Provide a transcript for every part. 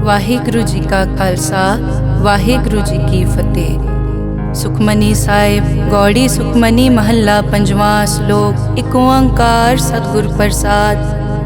ਵਾਹਿਗੁਰੂ ਜੀ ਕਾ ਖਾਲਸਾ ਵਾਹਿਗੁਰੂ ਜੀ ਕੀ ਫਤਿਹ। ਸੁਖਮਨੀ ਸਾਹਿਬ ਗੌੜੀ ਸੁਖਮਨੀ ਮਹੱਲਾ ਪੰਜਵਾਂ ਸ਼ਲੋਕ। ਇੱਕ ਓੰਕਾਰ ਸਤਿਗੁਰ ਪ੍ਰਸਾਦ।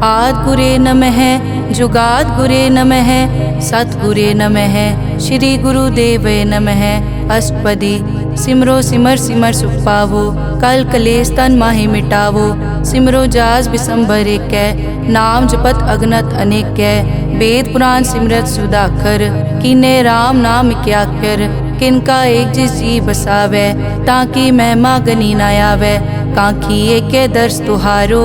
ਆਦਿ ਗੁਰੇ ਨਮਹਿ ਜੁਗਾਦ ਗੁਰੇ ਨਮਹਿ ਸਤਿਗੁਰੇ ਨਮਹਿ ਸ਼੍ਰੀ ਗੁਰੂ ਦੇਵੇ ਨਮਹਿ। ਅਸ਼ਟਪਦੀ। ਸਿਮਰੋ ਸਿਮਰ ਸਿਮਰ ਸੁਖ ਪਾਵੋ ਕਲ ਕਲੇਸ਼ ਤਨ ਮਾਹਿ ਮਿਟਾਵੋ। ਸਿਮਰੋ ਜਾਸ ਬਿਸੰਬਰ ਏਕੈ ਨਾਮ ਜਪਤ ਅਗਨਤ ਅਨੇਕੈ। वेद पुराण सिमरत सुधाकर कीने राम नाम क्याकर। किनका एक जिस जी बसावै ताकि महिमा गनी न आवै। कांखी एके दर्श तुहारो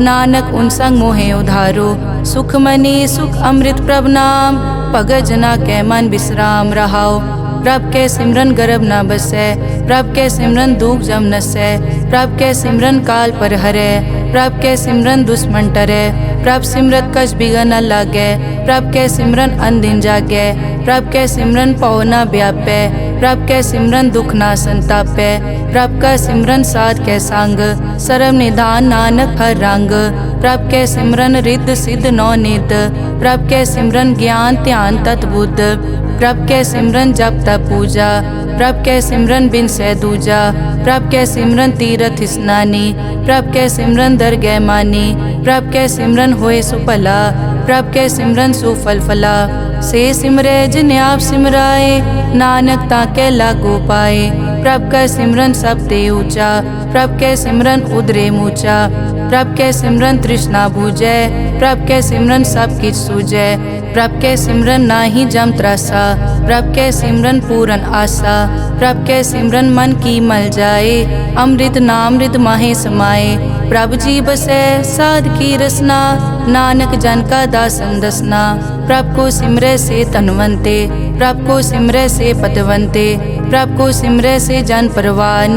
नानक उन संग मोहे उधारो। सुख मनी सुख अमृत प्रभ नाम भगत जना कै मन विश्राम रहाओ। प्रभ के सिमरन गर्भ न बसै प्रभ के सिमरन दुख जम नसै। प्रभ के सिमरन काल पर हरै प्रभ के सिमरन दुश्मन टरै। प्रभ सिमरत कछ बिगन न लागै प्रभ के सिमरन अनदिन जागै। प्रभ के सिमरन पौ न व्यापै प्रभ के सिमरन दुख न संतापै। प्रभ का सिमरन साध के संग सर्व निधान नानक हर रंग। प्रभ के सिमरन रिद्ध सिद्ध नौ निध प्रभ के सिमरन ज्ञान ध्यान तत् बुद्ध। प्रभ के सिमरन जप तप पूजा प्रभ के सिमरन बिन सै दूजा। प्रभ के सिमरन तीरथ स्नानी प्रभ के सिमरन दरगह मानी। प्रभ के सिमरन होए सुफला प्रभ के सिमरन सुफल फला। से सिमरै जिन आप सिमराए नानक ताके लागो पाए। प्रभ का सिमरन सब ते ऊंचा प्रभ के सिमरन उदरे मूचा। प्रभ के सिमरन तृष्णा बूझै प्रभ के सिमरन सब किछ सूझै। प्रभ के सिमरन नाही जम त्रासा प्रभ के सिमरन पूरन आसा। प्रभ के सिमरन मन की मल जाए अमृत नामृत माहे समाए। प्रभ जी बसै साध की रसना नानक जन का दासन दसना। प्रभ को सिमरै से तनवंते प्रभ को सिमरै से पतवंते। प्रभ को सिमरै से जन परवान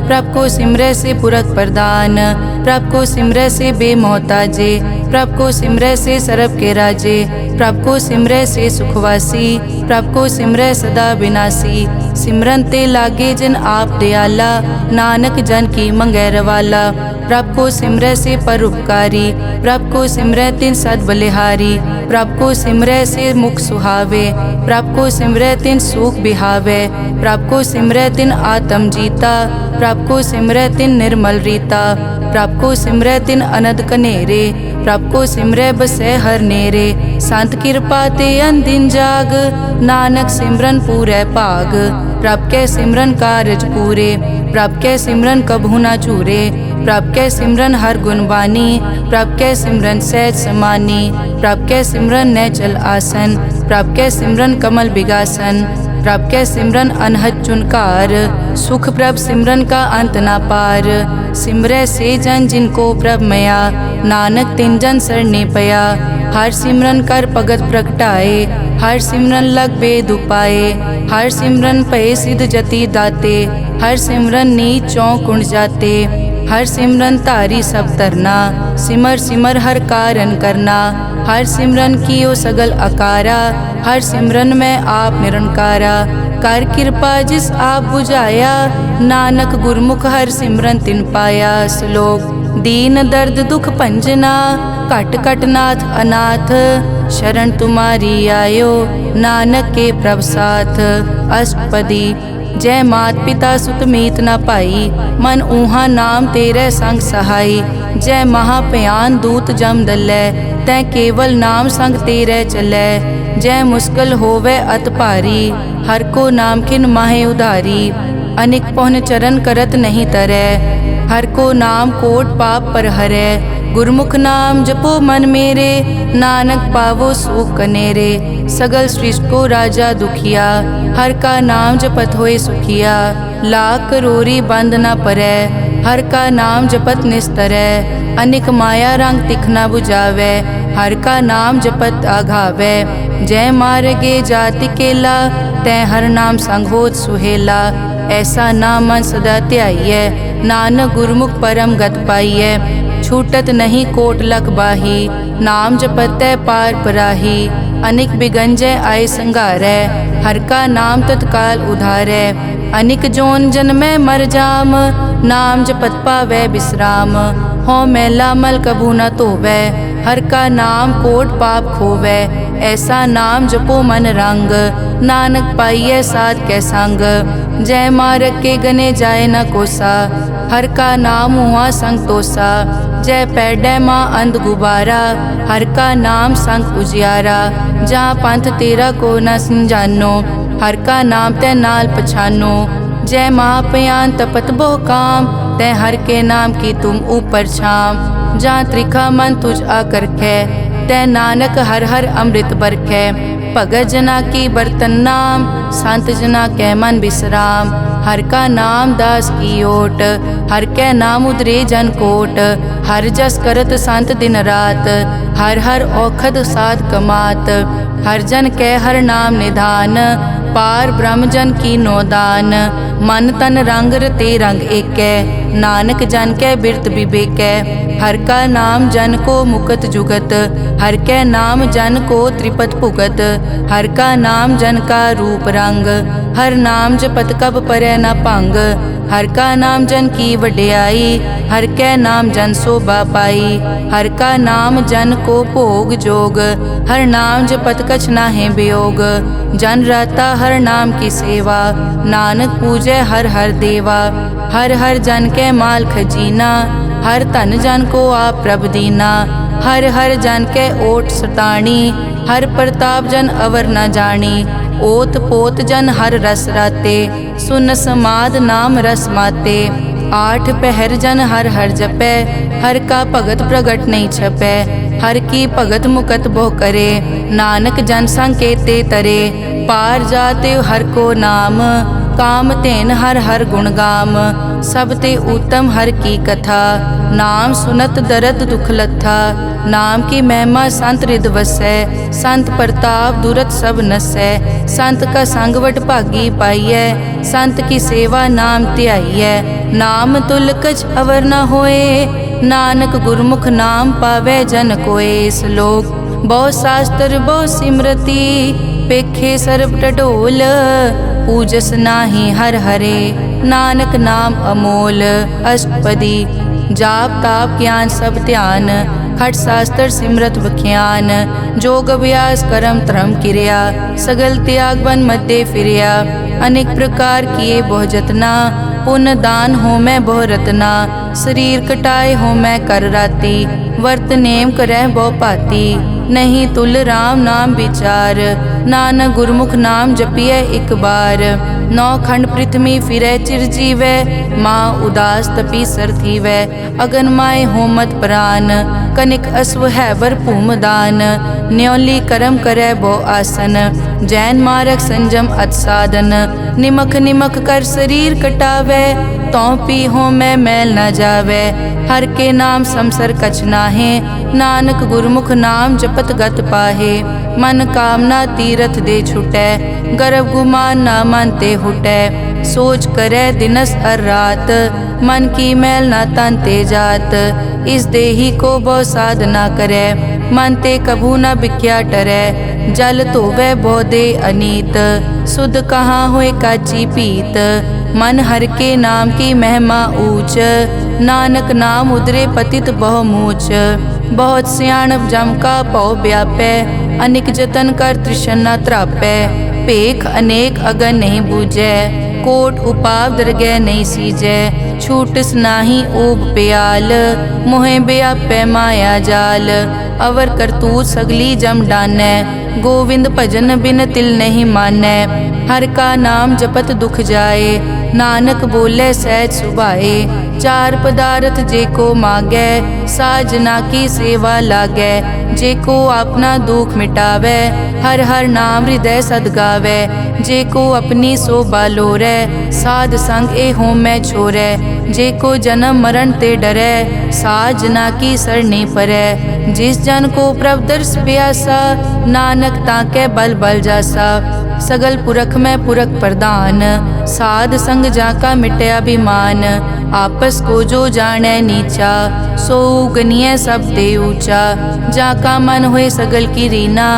प्रभ को सिमरै से पुरख प्रदान। प्रभ को सिमरै से बेमोहताजे प्रभ को सिमरै से सरब के राजे। प्रभ को सिमरै से सुखवासी प्रभ को सिमरै सदा विनाशी। सिमरन ते लागे जिन आप दयाला नानक जन की मंगै रवाला। प्रभ को सिमरै से परोपकारी प्रभ को सिमरै तिन सद बलिहारी। प्रभ को सिमरै से मुख सुहावे प्रभ को सिमरै तिन सुख बिहावे। प्रभ को सिमरै तिन आत्म जीता प्रभ को सिमरै तिन निर्मल रीता। प्रभ को सिमरै तिन अनद कनेरे प्रभ को सिमरै बसै हर नेरे। संत कृपा ते अनदिन जाग नानक सिमरन पूरै भाग। प्रभ के सिमरन कारज पूरे प्रभ के सिमरन कभू न चूरे। प्रभ के सिमरन हर गुण बानी प्रभ के सिमरन सहज समानी। प्रभ के सिमरन नैचल आसन प्रभ के सिमरन कमल बिगासन। प्रभ के सिमरन अनहद चुनकार सुख प्रभ सिमरन का अंत ना पार। सिमरै से जन जिनको प्रभ मया नानक तिन जन सरने पया। हर सिमरन कर भगत प्रगटाए हर सिमरन लग बेद उपाए। हर सिमरन पए सिद्ध जति दाते हर सिमरन नीच चौं कुंड जाते। हर सिमरन तारी सब तरना सिमर सिमर हर कारण करना। हर सिमरन कियो सगल अकारा हर सिमरन में आप निरंकारा। कर कृपा जिस आप बुझाया नानक गुरमुख हर सिमरन तिन पाया। श्लोक। दीन दर्द दुख भंजना घट घट नाथ अनाथ शरण तुम्हारी आयो नानक के प्रभ साथ। अष्टपदी। जय मात पिता सुत मीत न पाई मन ऊहा नाम तेरे संग सहाई। जय महाभयान दूत जम दलै तै केवल नाम संग तेरे चलै। जय मुश्किल होवे अत भारी हर को नाम किन माहे उधारी। अनिक पौन चरण करत नहीं तरै हर को नाम कोट पाप पर हरै। गुरमुख नाम जपो मन मेरे नानक पावो सुख कनेरे। सगल सृष्टि को राजा दुखिया हर का नाम जपत होए सुखिया। लाख करोरी बंद न परै हर का नाम जपत निस्तरै। अनिक माया रंग तिखना बुझावै हर का नाम जपत आघावै। जय मार्गे जाति केला तै हर नाम संग होत सुहेला। ऐसा नाम मन सदा ध्याइयै नानक गुरमुख परम गत पाइयै। छूटत नहीं कोट लख बाही नाम जपतै पार पराही। अनिक बिगंजय आय संघारै हर का नाम तत्काल उधारै। अनिक जोन जन्मै मर जाम नाम जपत पावै विश्राम। हों मैला मल कभू न धोवै। हर का नाम कोट पाप खोवै। ऐसा नाम जपो मन रंग, नानक पाइयै साध कै संग। जय मारग के गने जाए न कोसा, हर का नाम हुआ संग तोसा। जय पैडै माँ अंध गुबारा, हर का नाम संग उजियारा। जहाँ पंथ तेरा को न समझानो, हर का नाम तै नाल पछानो। जय महापयान तपत बहु काम, तै हर के नाम की तुम ऊपर छाम। जहाँ त्रिखा मन तुझ आकर कै, तै नानक हर हर अमृत बरखै। भगत जना की बर्तन नाम, संत जना कै मन विश्राम। हर का नाम दास की ओट, हर कै नाम उदरे जन कोट। हर जस करत संत दिन रात, हर हर औखद साध कमात। हर जन कै हर नाम निधान, पार ब्रह्म जन की नोदान। मन तन रंग रते रंग एकै, नानक जन कै बिरत विवेकै। हर का नाम जन को मुकत जुगत, हर कै नाम जन को त्रिपत भुगत। हर का नाम जन का रूप रंग, हर नाम जपत कब परै न भंग। हर का नाम जन की वड्याई, हर कै नाम जन शोभा पाई। हर का नाम जन को भोग जोग, हर नाम जपत कछ नाहि वियोग। जन राता हर नाम की सेवा, नानक पूजै हर हर देवा। हर हर जन कै माल खजीना, हर धन जन को आप प्रभ दीना। हर हर जन कै ओट सताणी, हर प्रताप जन अवर न जानी। ओत पोत जन हर रस राते, सुन समाद नाम रस माते। आठ पहर जन हर हर जपै, हर का भगत प्रगट नहीं छपै। हर की भगत मुकत बहु करे, नानक जन संकेते तरे। पार जाते हर को नाम, काम तेन हर हर गुण गाम। सब ते उत्तम हर की कथा, नाम सुनत दरद दुख लथा। नाम की महिमा संत रिद वसै, संत प्रताप दुरत सब नसै। संत का संगवट भागी पाइयै, संत की सेवा नाम ध्याइयै। नाम तुल कछ अवर न होए, नानक गुरमुख नाम पावै जन कोए। श्लोक बहु शास्त्र बहु सिमरति, पेखे सर्ब टटोल। पूजस नाही हर हरे, नानक नाम अमोल। अष्टपदी जाप ताप ज्ञान सब ध्यान, खट शास्त्र सिमरत बख्यान। जोग अभ्यास करम धर्म क्रिया, सगल त्याग बन मध्य फिरिया। अनेक प्रकार किए बहु जतना, पुण्य दान हो मैं बहु रतना। शरीर कटाए हो मैं कर राती, वर्त नेम करह बहु पाती। नहीं तुल राम नाम विचार, नानक गुरमुख नाम जपिए एक बार। नौ खंड पृथ्वी फिरै चिर जीवै, माँ उदास तपी सर थीवै। अगन माय होमत प्राण, कनिक अश्व हैवर भूम दान। न्योली करम करै बहु आसन, जैन मारक संजम अत साधन। निमक निमक कर शरीर कटावै, तौ पी हो मैं मैल न जावै। हर के नाम समसर कछ नाहे, नानक गुरमुख नाम जपत गत पाहे। मन कामना तीरथ दे छुटै, गर्भ गुमान ना मन ते हुटै। सोच करे दिनस अर रात, मन की मैल ना तन ते जात। इस देही को बहु साधना करे, मन ते कभू न बिख्या टरै। जल धोवै बहु दे अनीत, सुध कहाँ होए काची पीत। मन हर के नाम की महिमा ऊंच, नानक नाम उदरे पतित बहु मूच। बहुत सियाणप जम का पौ व्यापै, अनेक जतन कर तृष्णा त्रापै। पेख अनेक अगन नहीं बूझै, कोट उपाव दरगह नहीं सीजै। छूटस नाही ऊब प्याल, मोहे व्यापै माया जाल। अवर करतूत सगली जम डानै, गोविंद भजन बिन तिल नहीं मानै। हर का नाम जपत दुख जाए, नानक बोले सहज सुभाए। चार पदार्थ जे को मागै, साजना की सेवा लागै। जे को अपना दुख मिटावै, हर हर नाम हृदय सद गावै। जे को अपनी शोभा लोरै, साध संग ए होमै छोरै। जे को जन्म मरण ते डरै, साजना की सरनी परै। जिस जन को प्रभ दर्श प्यासा, नानक ताकै बल बल जासा। सगल पुरख में पुरख प्रधान, साध संग जाका मिटया अभिमान। आपस को जो जाने नीचा, सो गनिय सब ते ऊंचा। जाका मन होए सगल की रीना,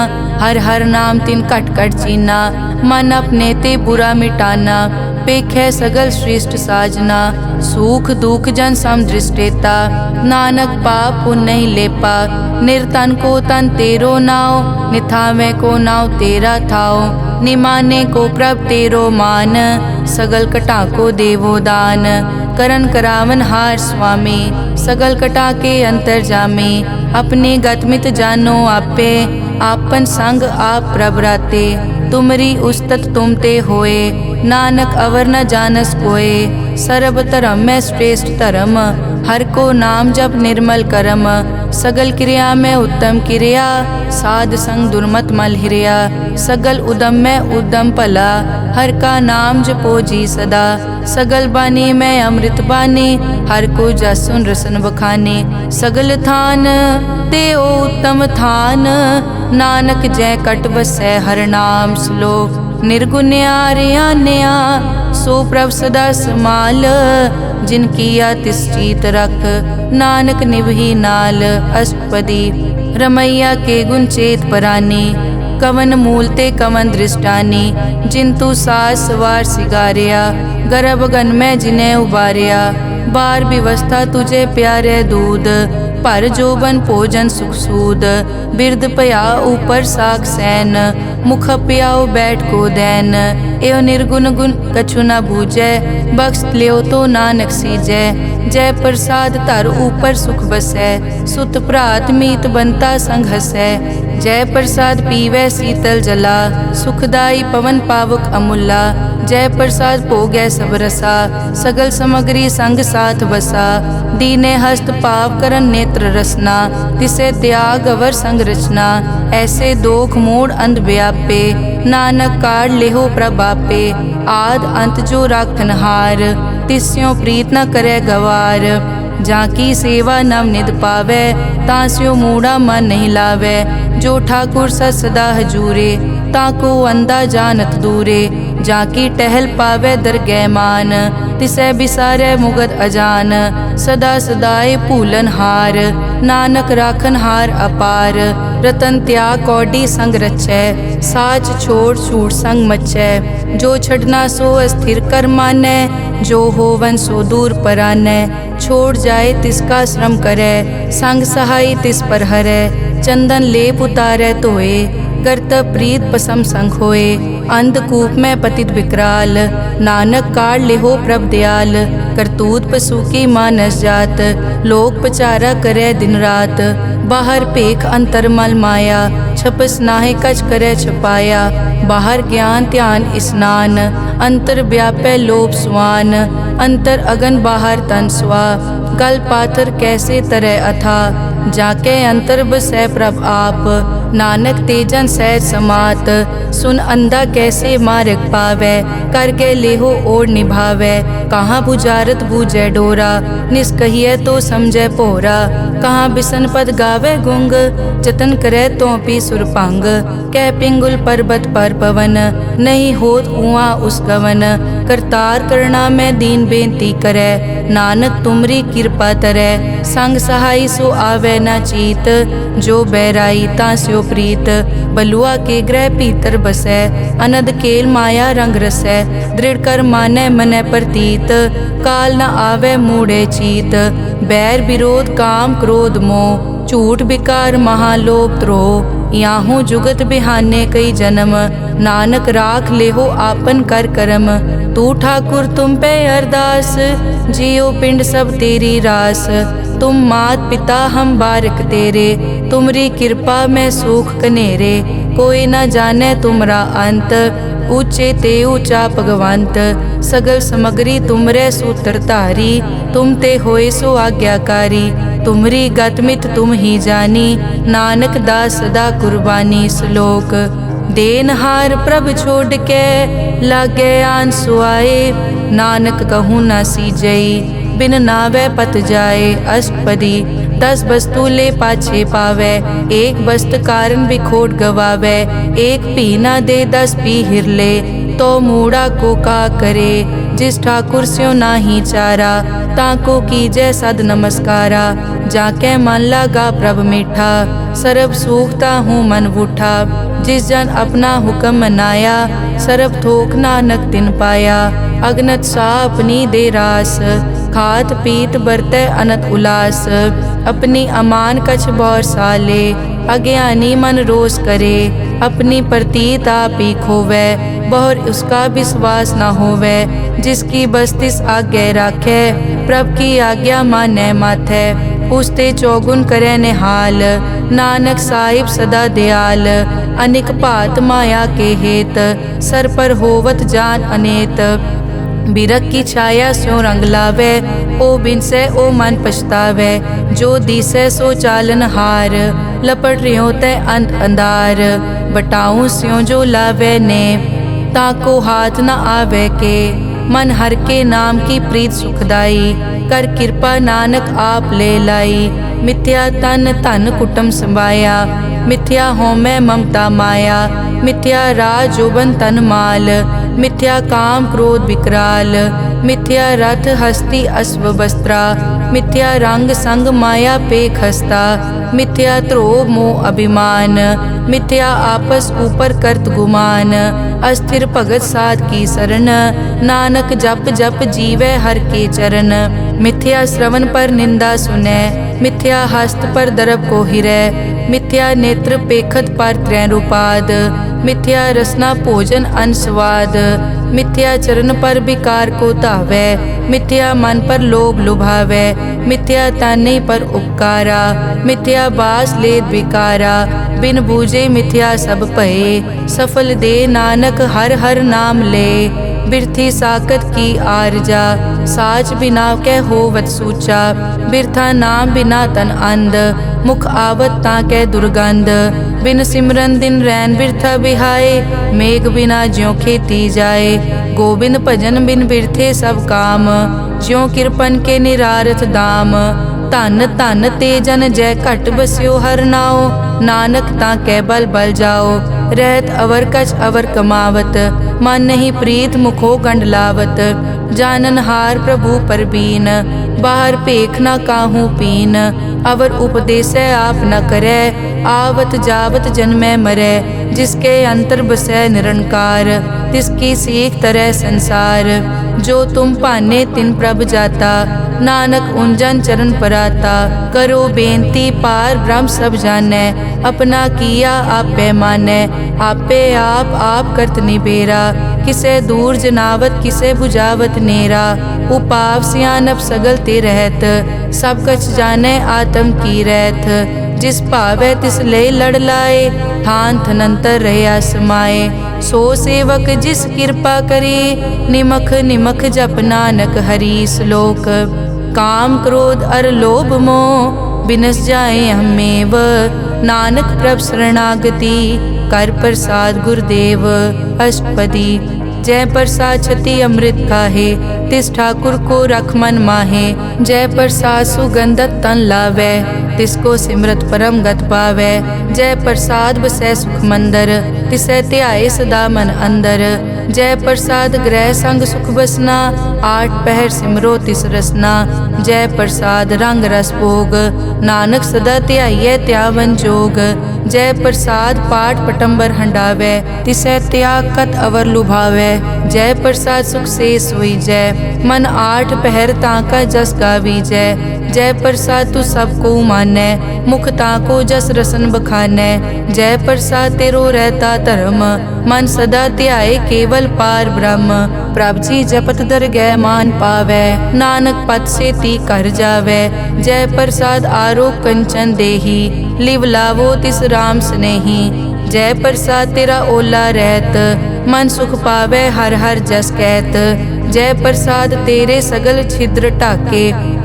हर हर नाम तिन कट कट चीना। मन अपने ते बुरा मिटाना, पेखै सगल श्रेष्ठ साजना, सुख दुख जन सम दृष्टेता। नानक पाप पुण्य नहीं लेपा, निर्तन को तन तेरो नाव। निथावे को नाव तेरा थाओ, निमाने को प्रभ तेरो मान। सगल कटा को देवो दान, करन करावन हार स्वामी। सगल कटा के अंतर जामे, अपने गतमित जानो आपे। आपन संग आप प्रभ राते, तुमरी उस्तत तुम ते होए। नानक अवर न जानस कोए, सर्ब धर्म में श्रेष्ठ धर्म। हर को नाम जप निर्मल करम, सगल क्रिया में उत्तम क्रिया। साध संग दुर्मत मल हिरिया, सगल उदम में उद्दम भला। हर का नाम जपो जी सदा, सगल बानी में अमृत बानी। हर को जसुन रसन बखाने, सगल थान देओ उत्तम थान। नानक जय कट बसै हर नाम श्लोक। निर्गुण्या रियान्या सो प्रभ सदा समाल। जिनकी तिस चीत रख, नानक निभही नाल। अष्टपदी रमैया के गुण चेत परानी, कवन मूलते कवन दृष्टानी। जिंतु सास सवार सिगारिया, गर्भ गन में जिन्हें उबारिया। बार व्यवस्था तुझे प्यारे दूध, पर जोबन भोजन सुख सूद। बिरद पया ऊपर साख सैन, मुख प्याओ बैठ को दैन। एव निर्गुण गुण कछु न बूझै, बख्श लियो तो नानक सीजै। जय प्रसाद धर ऊपर सुख बसै, सुत भ्रात मीत बनता संग हसै। जय प्रसाद पीवै शीतल जला, सुखदाई पवन पावक अमूला। जय प्रसाद भोगै सब रसा, सगल समग्री संग साथ बसा। दीने हस्त पाव करन नेत्र रसना, तिसे त्याग अवर संग रचना। ऐसे दोख मूढ़ अंध व्यापे, नानक काढ़ लेहो प्रभापे। आद अंत जो राखन हार, तिस्यों प्रीत न करे गवार। जाकी सेवा नव निध पावै, तास्यो मूढ़ा मन नहीं लावै। जो ठाकुर सदा हजूरे, ताको अंधा जानत दूरे। जाकी टहल पावै दरगह मान, तिसै बिसारै मुगद अजान। सदा सदाए भूलन हार, नानक राखन हार अपार। रतन त्याग कौडी संग रचै, साच छोड़ छूट संग मचै। जो छड़ना सो अस्थिर कर मानै, जो होवन सो दूर परानै। छोड़ जाए तिसका श्रम करै, संग सहाय तिस पर हरै। चंदन लेप उतारै धोए, गर्त प्रीत पसम संग होए। अंधकूप में पतित विकराल, नानक काढ़ लेहो प्रभ दयाल। करतूत पशु की मानस जात, लोक पचारा करे दिन रात। बाहर पेख अंतर मल माया, छपस नाहे कछ करे छपाया। बाहर ज्ञान ध्यान स्नान, अंतर व्यापै लोभ स्वान। अंतर अगन बाहर तन स्वा, गल पाथर कैसे तरह अथा। जाके अंतर बसै प्रभ आप, नानक तेजन सहज समात। सुन अंधा कैसे मार्ग पावै, कर गए लेहो और निभावै। कहाँ बुझारत बूझै डोरा, निष्कहिए तो समझै पोरा। कहाँ बिसन पद गावे गुंग, जतन करे तो पी सुरभंग। कह पिंगुल पर्वत पर पवन, नहीं होत उहाँ उस गवन। करतार करना में दीन बेनती करे, नानक तुमरी कृपा तरै। संग सहाय सो आवे न चीत, जो बैराई तास्यो प्रीत। बलुआ के ग्रह भीतर बसै, अनद केल माया रंग रसै। दृढ़ कर मानै मनै प्रतीत, काल न आवे मूढ़े चीत। बैर विरोध काम क्रोध मोह, झूठ विकार महालोभ द्रोह। याहू जुगत बिहाने कई जन्म, नानक राख लेहो आपन कर करम। तू ठाकुर तुम पे अरदास, जियो पिंड सब तेरी रास। तुम मात पिता हम बारक तेरे, तुमरी कृपा में सुख कनेरे। कोई न जाने तुमरा अंत, ऊंचे ते ऊंचा भगवंत। सगल समग्री तुमरे सूत्रधारी, तुम ते होए सो आज्ञाकारी। तुमरी गतमित तुम ही जानी, नानक दास सदा कुर्बानी। श्लोक देनहार प्रभ छोड़ के, लागे आन सुआए। नानक कहूँ न सीजई, बिन नावे पत जाए। अष्टपदी 10 वस्तु ले पाछे पावे, एक वस्त कारण बिखोट गवावे। एक पी ना दे 10 पी हिरले, तो मूढ़ा को का करे। जिस ठाकुर स्यों नाही चारा, ताको कीजै सद नमस्कारा, जाके मन लागा प्रभ मीठा, सरब सूखता हूँ मन बूठा। जिस जन अपना हुक्म मनाया, सरब थोक नानक तिन पाया। अगनत सा अपनी दे रास, खात पीत बरतै अनत उलास। अपनी अमान कछ बौर साले, अज्ञानी मन रोष करे। अपनी प्रतीत आप ही खोवै, बहुर उसका विश्वास न होवै। जिसकी बस्तिस आज्ञा राखै, प्रभ की आज्ञा मानै माथै। उसते चौगुन करे निहाल, नानक साहिब सदा दयाल। अनिक भात माया के हेत, सर पर होवत जान अनेत। बिरख की छाया स्यों रंग लावे, ओ बिनसे ओ मन पछतावे। जो दिसै सो चालन हार, लपट रियो तै अंत अंधार। बटाऊं स्यों जो लावे ने, ताको हाथ न आवे के। मन हर के नाम की प्रीत सुखदाई, कर कृपा नानक आप ले लाई। मिथ्या तन धन कुटुम संभाया, मिथ्या होमै ममता माया। मिथ्या राज जोबन तन माल, मिथ्या काम क्रोध विकराल। मिथ्या रथ हस्ती अश्व वस्त्रा, मिथ्या रंग संग माया पे खस्ता। मिथ्या ध्रोह मोह अभिमान, मिथ्या आपस ऊपर करत गुमान। अस्थिर भगत साध की शरण, नानक जप जप जीवै हर के चरण। मिथ्या श्रवण पर निंदा सुनै, मिथ्या हस्त पर दरब को हिरै। मिथ्या नेत्र पेखत पर त्रैरूपाद, मिथ्या रसना भोजन अन स्वाद। मिथ्या चरण पर विकार को धावै, मिथ्या मन पर लोभ लुभावै। मिथ्या ताने पर उपकारा, मिथ्या बास लेत विकारा। बिन बूझे मिथ्या सब भये, सफल दे नानक हर हर नाम ले। बिरथी साकत की आरजा, साच बिना कै होवत सूचा। बिरथा नाम बिना तन अंध, मुख आवत ताकै दुर्गंध। बिन सिमरन दिन रैन बिरथा बिहाए, मेघ बिना ज्यों खेती जाए। गोबिंद भजन बिन बिरथे सब काम, ज्यों किरपन के निरारथ दाम। धन धन ते जन जय घट बस्यो हर नाओ, नानक ताकै बल बल जाओ। रहत अवर कछ अवर कमावत, मन नहीं प्रीत मुखो गंड लावत। जानन हार प्रभु परबीन, बाहर पेख न काहू पीन। अवर उपदेसै आप न करै, आवत जावत जन्मै मरै। जिसके अंतर बसै निरंकार, तिसकी सीख तरह संसार। जो तुम पाने तिन प्रभ जाता, नानक उंजन चरण पराता। करो बेनती पार ब्रह्म सब जानै, अपना किया आपे मानै। आपे आप करत निबेरा, किसे दूर जनावत किसे बुझावत नेरा। उपाव सियानप सगल ते रहत, सब कछ जानै आत्म की रहत। जिस भावै तिस ले लड़ लाए, थान थनंतर रहया समाए। सो सेवक जिस कृपा करी, निमख निमख जप नानक हरि श्लोक। काम क्रोध अर लोभ मोह, बिनस जाए हमेव। नानक प्रभ शरणागति, कर प्रसाद गुरुदेव। अष्टपदी जय प्रसाद छति अमृत खाहे, तिस ठाकुर को रख मन माहे। जय प्रसाद सुगंधत तन लावै, तिसको सिमरत परम गत पावै। जय प्रसाद बसै सुख मंदर, तिसै ध्याए सदा मन अंदर। जय प्रसाद ग्रह संग सुख बसना, आठ पहर सिमरो तिस रसना। जय प्रसाद रंग रस भोग, नानक सदा ध्याइयै त्यावन जोग। जय प्रसाद पाठ पटंबर हंडावै, तिसै त्याग कत अवर लुभावै। जय प्रसाद सुख से सोई जय, मन आठ पहर ताका जस गावी जय। जय प्रसाद तू सबको मानै, मुख ताको जस रसन बखानै। जय प्रसाद तेरो रहता धर्म, मन सदा ध्याए केवल पार ब्रह्म। प्रभ जी जपत दरगह मान पावै, नानक पद से ती कर जावै। जय प्रसाद आरोग कंचन देही, लिव लावो तिस राम स्नेही। जय प्रसाद तेरा ओला रहत, मन सुख पावै हर हर जस कहत। जय प्रसाद तेरे सगल छिद्र ढाके,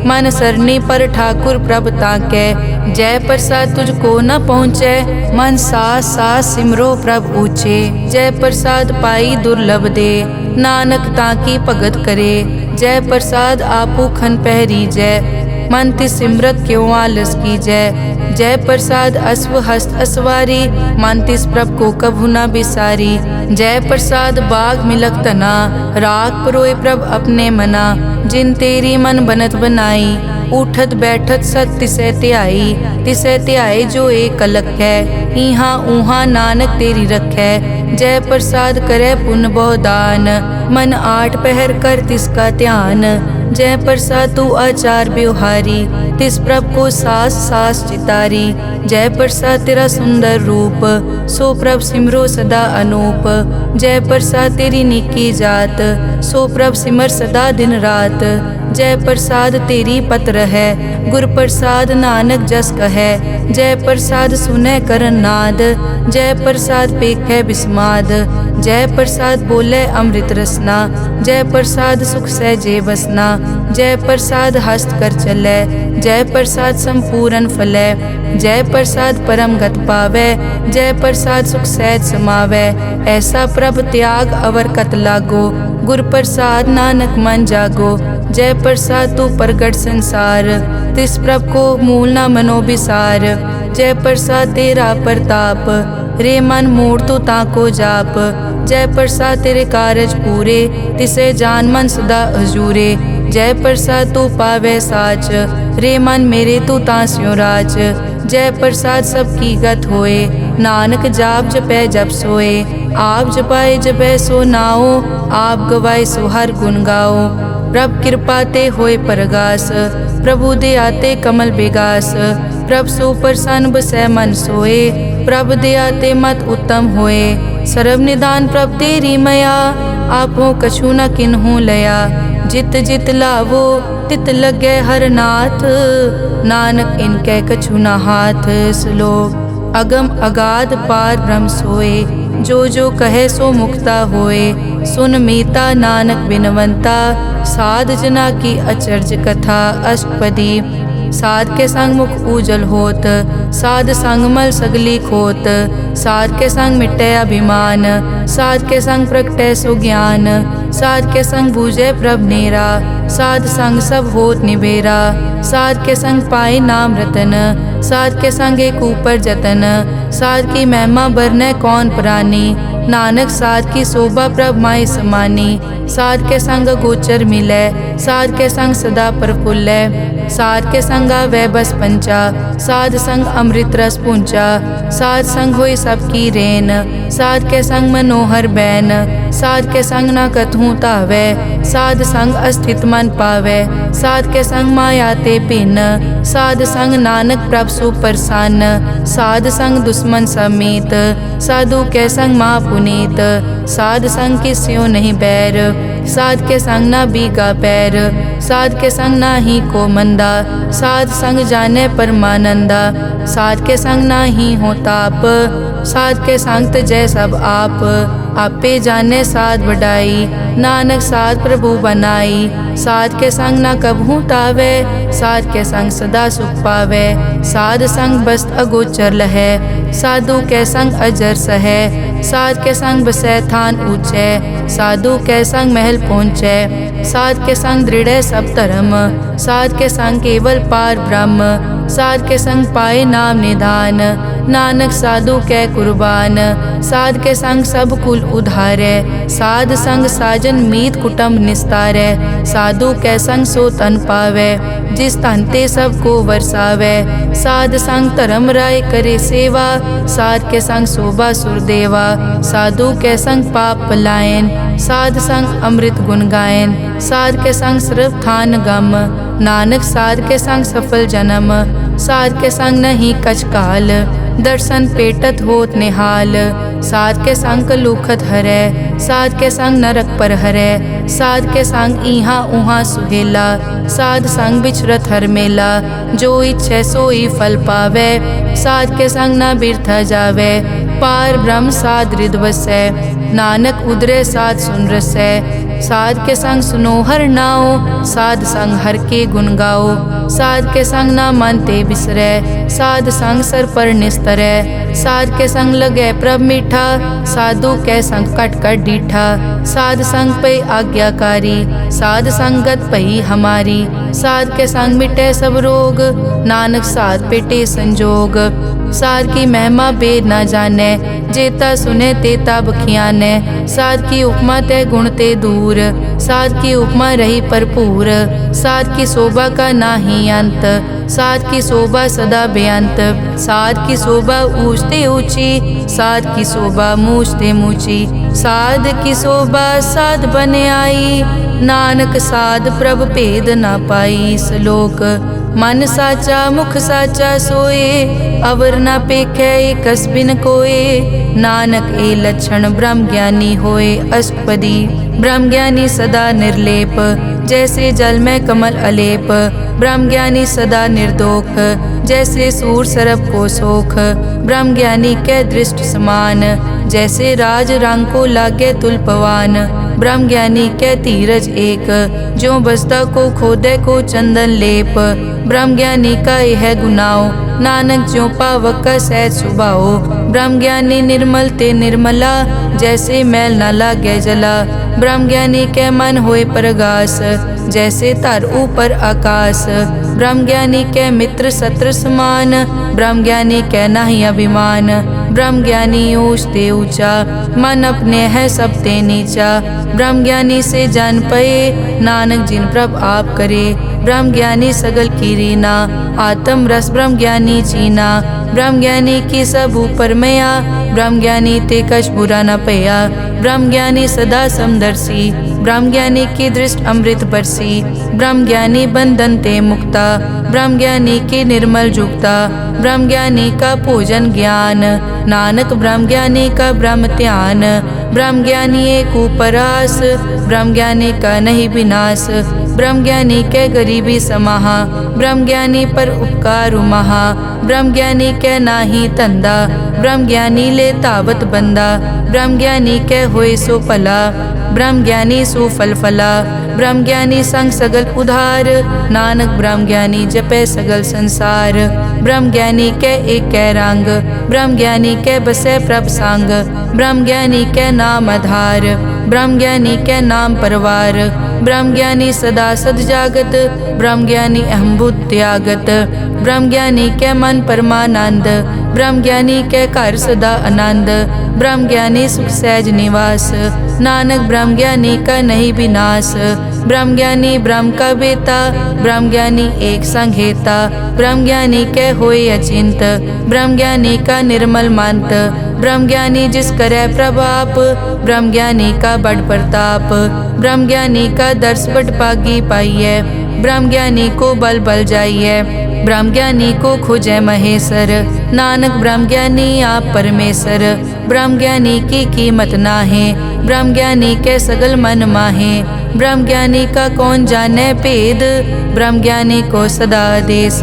मन सरनी पर ठाकुर प्रभ ताकै। जय प्रसाद तुझको न पहुँचै, मन सास सास सिमरो प्रभ ऊँचे। जय प्रसाद पाई दुर्लभ दे, नानक ताकी भगत करे। जय प्रसाद आपू खन पहरी जय, मन तिस सिमरत क्यों आलस की जय। जय प्रसाद अश्व हस्त असवारी, मन तिस प्रभ को कभु न बिसारी। जय प्रसाद बाग मिलक तना, राग परोए प्रभ अपने मना। जिन तेरी मन बनत बनाई, उठत बैठत सत तिसै ध्याई। तिसै ध्याए जो एक अलख है, इहाँ ऊहाँ नानक तेरी रखै। जय प्रसाद करे पुन बहु दान, मन आठ पहर कर तिसका ध्यान। जय प्रसाद तू आचार व्यवहारी, तिस प्रभ को सास सास चितारी। जय प्रसाद तेरा सुंदर रूप, सो प्रभ सिमरो सदा अनूप। जय प्रसाद तेरी निकी जात, सो प्रभ सिमर सदा दिन रात। जय प्रसाद तेरी पत्र है, गुर प्रसाद नानक जस कहे। जय प्रसाद सुनै करन नाद, जय प्रसाद पेखै बिस्माद। जय प्रसाद बोले अमृत रसना, जय प्रसाद सुख सहजे बसना। जय प्रसाद हस्त कर चलै, जय प्रसाद संपूर्ण फलै। जय प्रसाद परम गत पावै, जय प्रसाद सुख सहज समावै। ऐसा प्रभ त्याग अवर कत लागो, गुर प्रसाद नानक मन जागो। जय प्रसाद तू प्रगट संसार, तिस प्रभ को मूल न मनो बिसार। जय प्रसाद तेरा प्रताप, रे मन मूड तो ताको जाप। जय प्रसाद तेरे कारज पूरे, तिसे जान मन सदा हजूरे। जय प्रसाद तू पावे साच, रे मन मेरे तू तांस्यो राज। जय प्रसाद सबकी गत होए, नानक जाप जपै जप सोए। आप जपाए जपै सो नाओ, आप गवाए सो हर गुण गाओ। प्रभ कृपा ते होए परगास, प्रभु दे आते कमल बेगास। प्रभ सो प्रसन्न बसै मन सोए, प्रभ दे आते मत उत्तम होए। सर्व निदान प्रभ तेरी मया, आपो कछु न किन्हु लया। जित जित लावो तित लगे हर नाथ, नानक इनके कछु न हाथ। श्लोक अगम अगाध पार ब्रह्म सोए, जो जो कहे सो मुक्ता होए। सुन मीता नानक बिनवंता, साध जना की अचर्ज कथा। अष्टपदी साध के संग मुख उजल होत, साध संग मल सगली खोत। साध के संग मिटे अभिमान, साध के संग प्रगटे सो ज्ञान। साध के संग बूझे प्रभ नेरा, साध संग सब होत निबेरा। साध के संग पाए नाम रतन, साध के संग एक ऊपर जतन। साध की महिमा बरने कौन प्राणी, नानक साध की शोभा प्रभ माय समानी। साध के संग गोचर मिलै, साध के संग सदा प्रफुल्लै। साध के संग आवे बस पंचा, साध संग अमृत रस पूंचा। साध संग होई सबकी रेन, साध के संग मनोहर बैन। साध के संग न कथूं तावै, साध संग अस्थित मन पावै। साध के संग माया ते भिन्न, साध संग नानक प्रभ सुप्रसन्न। साध संग दुश्मन समीत, साधु के संग माँ पुनीत। साध संग किस्यो नहीं बैर, साध के संग न बीगा पैर। साध के संग ना ही को मंदा, साध संग जाने परमानंदा। साध के संग ना ही हो ताप, साध के संग तजै सब आप। आपे जाने साध बढ़ाई, नानक साध प्रभु बनाई। साध के संग न कबहू तावै, साध के संग सदा सुख पावै। साध संग बस्त अगोचर लहै, साधु के संग अजर सहै। साध के संग बसै थान ऊंचै, साधु के संग महल पहुँचै। साध के संग दृढ़ सब धर्म, साध के संग केवल पार ब्रह्म। साध के संग पाए नाम निधान, नानक साधु कै कुर्बान। साध के संग सब कुल उधारै, साध संग साजन मीत कुटुंब निस्तारै। साधु कै संग सो तन पावै, जिस तन ते सब को वरसावै। साध संग धर्म राय करे सेवा, साध के संग शोभा सुरदेवा। साधु के संग पाप पलायन, साध संग अमृत गुण गायन। साध के संग सर्व थान गम, नानक साध के संग सफल जन्म। साध के संग नहीं कछ काल, दर्शन पेटत होत निहाल। साध के संग लूखत हरै, साध के संग नरक पर हरै। साध के संग इहाँ उहाँ सुहेला, साध संग बिछरत हर मेला। जो इच्छै सोई फल पावै, साध के संग न बिरथा जावै। पार ब्रह्म साध रिद वसै। नानक उदरे साध सुन रसै। साध के संग सुनो हर नाओ, साध संग हर के गुण गाओ। साध के संग ना मन ते बिसरै, साध संग सर पर निस्तरै। साध के संग लगै प्रभ मीठा, साधु के संग कट कट डीठा। साध संग पे आज्ञाकारी, साध संगत पई हमारी। साध के संग मिटे सब रोग, नानक साध पेटे संजोग। साध की महिमा बेद ना जाने, जेता सुने तेता बखियाने। साध की उपमा ते गुण ते दूर, साध की उपमा रही भरपूर। साध की शोभा का नाही अंत, साध की शोभा सदा बेअंत। साध की शोभा ऊंचते ऊंची, साध की शोभा मूछते मूची। साध की शोभा साध बने आई, नानक साध प्रभ भेद ना पाई। श्लोक मन साचा मुख साचा सोए, अवर ना पेखै एकस बिन कोए। नानक ए लक्षण ब्रह्म ज्ञानी होए। अष्टपदी ब्रह्म ज्ञानी सदा निर्लेप, जैसे जल में कमल अलेप। ब्रह्म ज्ञानी सदा निर्दोख, जैसे सूर सरप को सोख। ब्रह्म ज्ञानी के दृष्ट समान, जैसे राज रंग को लागे तुलपवान। ब्रह्म ज्ञानी के धीरज एक, जो बसता को खोदे को चंदन लेप। ब्रह्म ज्ञानी का यह गुनाओ, नानक ज्यों पावक का सहज सुभाओ। ब्रह्म ज्ञानी निर्मल ते निर्मला, जैसे मैल न लागे जला। ब्रह्म ज्ञानी के मन होए प्रगास, जैसे तर ऊपर आकाश। ब्रह्म ज्ञानी के मित्र शत्रु समान, ब्रह्म ज्ञानी के नाही अभिमान। ब्रह्म ज्ञानी ऊंच ते ऊंचा, मन अपने है सब ते नीचा। ब्रह्म ज्ञानी से जान पए, नानक जिन प्रभ आप करे। ब्रह्म ज्ञानी सगल की रीना, आत्म रस ब्रह्म ज्ञानी चीना। ब्रह्म ज्ञानी की सब ऊपर मया, ब्रह्म ज्ञानी ते कछ बुरा न पया। ब्रह्म ज्ञानी सदा समदर्शी, ब्रह्म ज्ञानी की दृष्ट अमृत बरसी। ब्रह्म ज्ञानी बंधन ते मुक्ता, ब्रह्म ज्ञानी की निर्मल जुक्ता। ब्रह्म ज्ञानी का पूजन ज्ञान, नानक ब्रह्म ज्ञानी का ब्रह्म ध्यान। ब्रह्म ज्ञानी एक उपरास, ब्रह्म ज्ञानी का नहीं विनाश। ब्रह्म ज्ञानी के गरीबी समाहा, ब्रह्म ज्ञानी पर उपकार महा। ब्रह्म ज्ञानी के नाही धंधा, ब्रह्म ज्ञानी ले तावत बंदा। ब्रह्म ज्ञानी के होए सो भला, ब्रह्म ज्ञानी सो फल फला। ब्रह्म ज्ञानी संग सगल उधार, नानक ब्रह्म ज्ञानी जपे सगल संसार। ब्रह्म ज्ञानी के एक कै रंग, ब्रह्म ज्ञानी के बसे प्रभ संग। ब्रह्म ज्ञानी के नाम आधार, ब्रह्म ज्ञानी के नाम परवार। ब्रह्म ज्ञानी सदा सद जागत, ब्रह्म ज्ञानी अहम बुद्धि त्यागत। ब्रह्म ज्ञानी के मन परमानंद, ब्रह्म ज्ञानी के घर सदा आनंद। ब्रह्म ज्ञानी सुख सहज निवास, नानक ब्रह्म ज्ञानी का नहीं विनाश। ब्रह्म ज्ञानी ब्रह्म का बेता, ब्रह्म ज्ञानी एक संग हेता। ब्रह्म ज्ञानी के होए अचिंत, ब्रह्म ज्ञानी का निर्मल मंत। ब्रह्म ज्ञानी जिस करे प्रभाप, ब्रह्म ज्ञानी का बड़ प्रताप। ब्रह्म ज्ञानी का दर्श बड़ पागी पाइये, ब्रह्म ज्ञानी को बल बल जाइए। ब्रह्म ज्ञानी को खोजे महेश्वर, नानक ब्रह्म ज्ञानी आप परमेश्वर। ब्रह्म ज्ञानी की कीमत नाहे, ब्रह्म ज्ञानी के सगल मन माहे। ब्रह्म ज्ञानी का कौन जाने भेद, ब्रह्म ज्ञानी को सदा आदेश।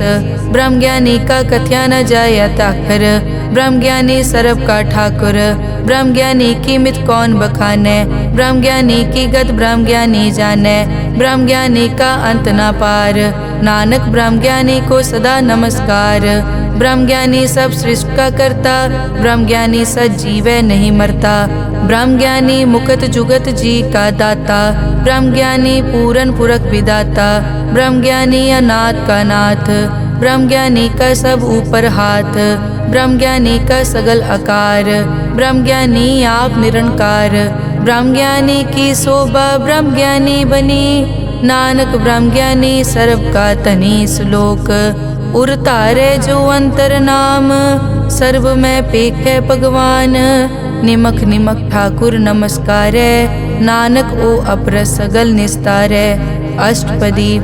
ब्रह्म ज्ञानी का कथ्या न जाय ताकर, ब्रह्म ज्ञानी सर्व का ठाकुर। ब्रह्म ज्ञानी की मित कौन बखाने, ब्रह्म ज्ञानी की गत ब्रह्म ज्ञानी जाने। ब्रह्म ज्ञानी का अंत न पार, नानक ब्रह्म ज्ञानी को सदा नमस्कार। ब्रह्म ज्ञानी सब सृष्टि का करता, ब्रह्म ज्ञानी सजीव नहीं मरता। ब्रह्म ज्ञानी मुकत जुगत जी का दाता, ब्रह्म ज्ञानी पूरन पुरख विदाता। ब्रह्म ज्ञानी अनाथ का नाथ, ब्रह्म ज्ञानी का सब ऊपर हाथ। ब्रह्म ज्ञानी का सगल आकार, ब्रह्म ज्ञानी आप निरंकार। ब्रह्म ज्ञानी की शोभा ब्रह्म ज्ञानी बनी, नानक ब्रह्म ज्ञानी सर्व का तनी। श्लोक उर तारे जो अंतर नाम, सर्व में पेखे भगवान। निमक निमक ठाकुर नमस्कारे, नानक ओ अपर सगल निस्तारे। अष्टपदी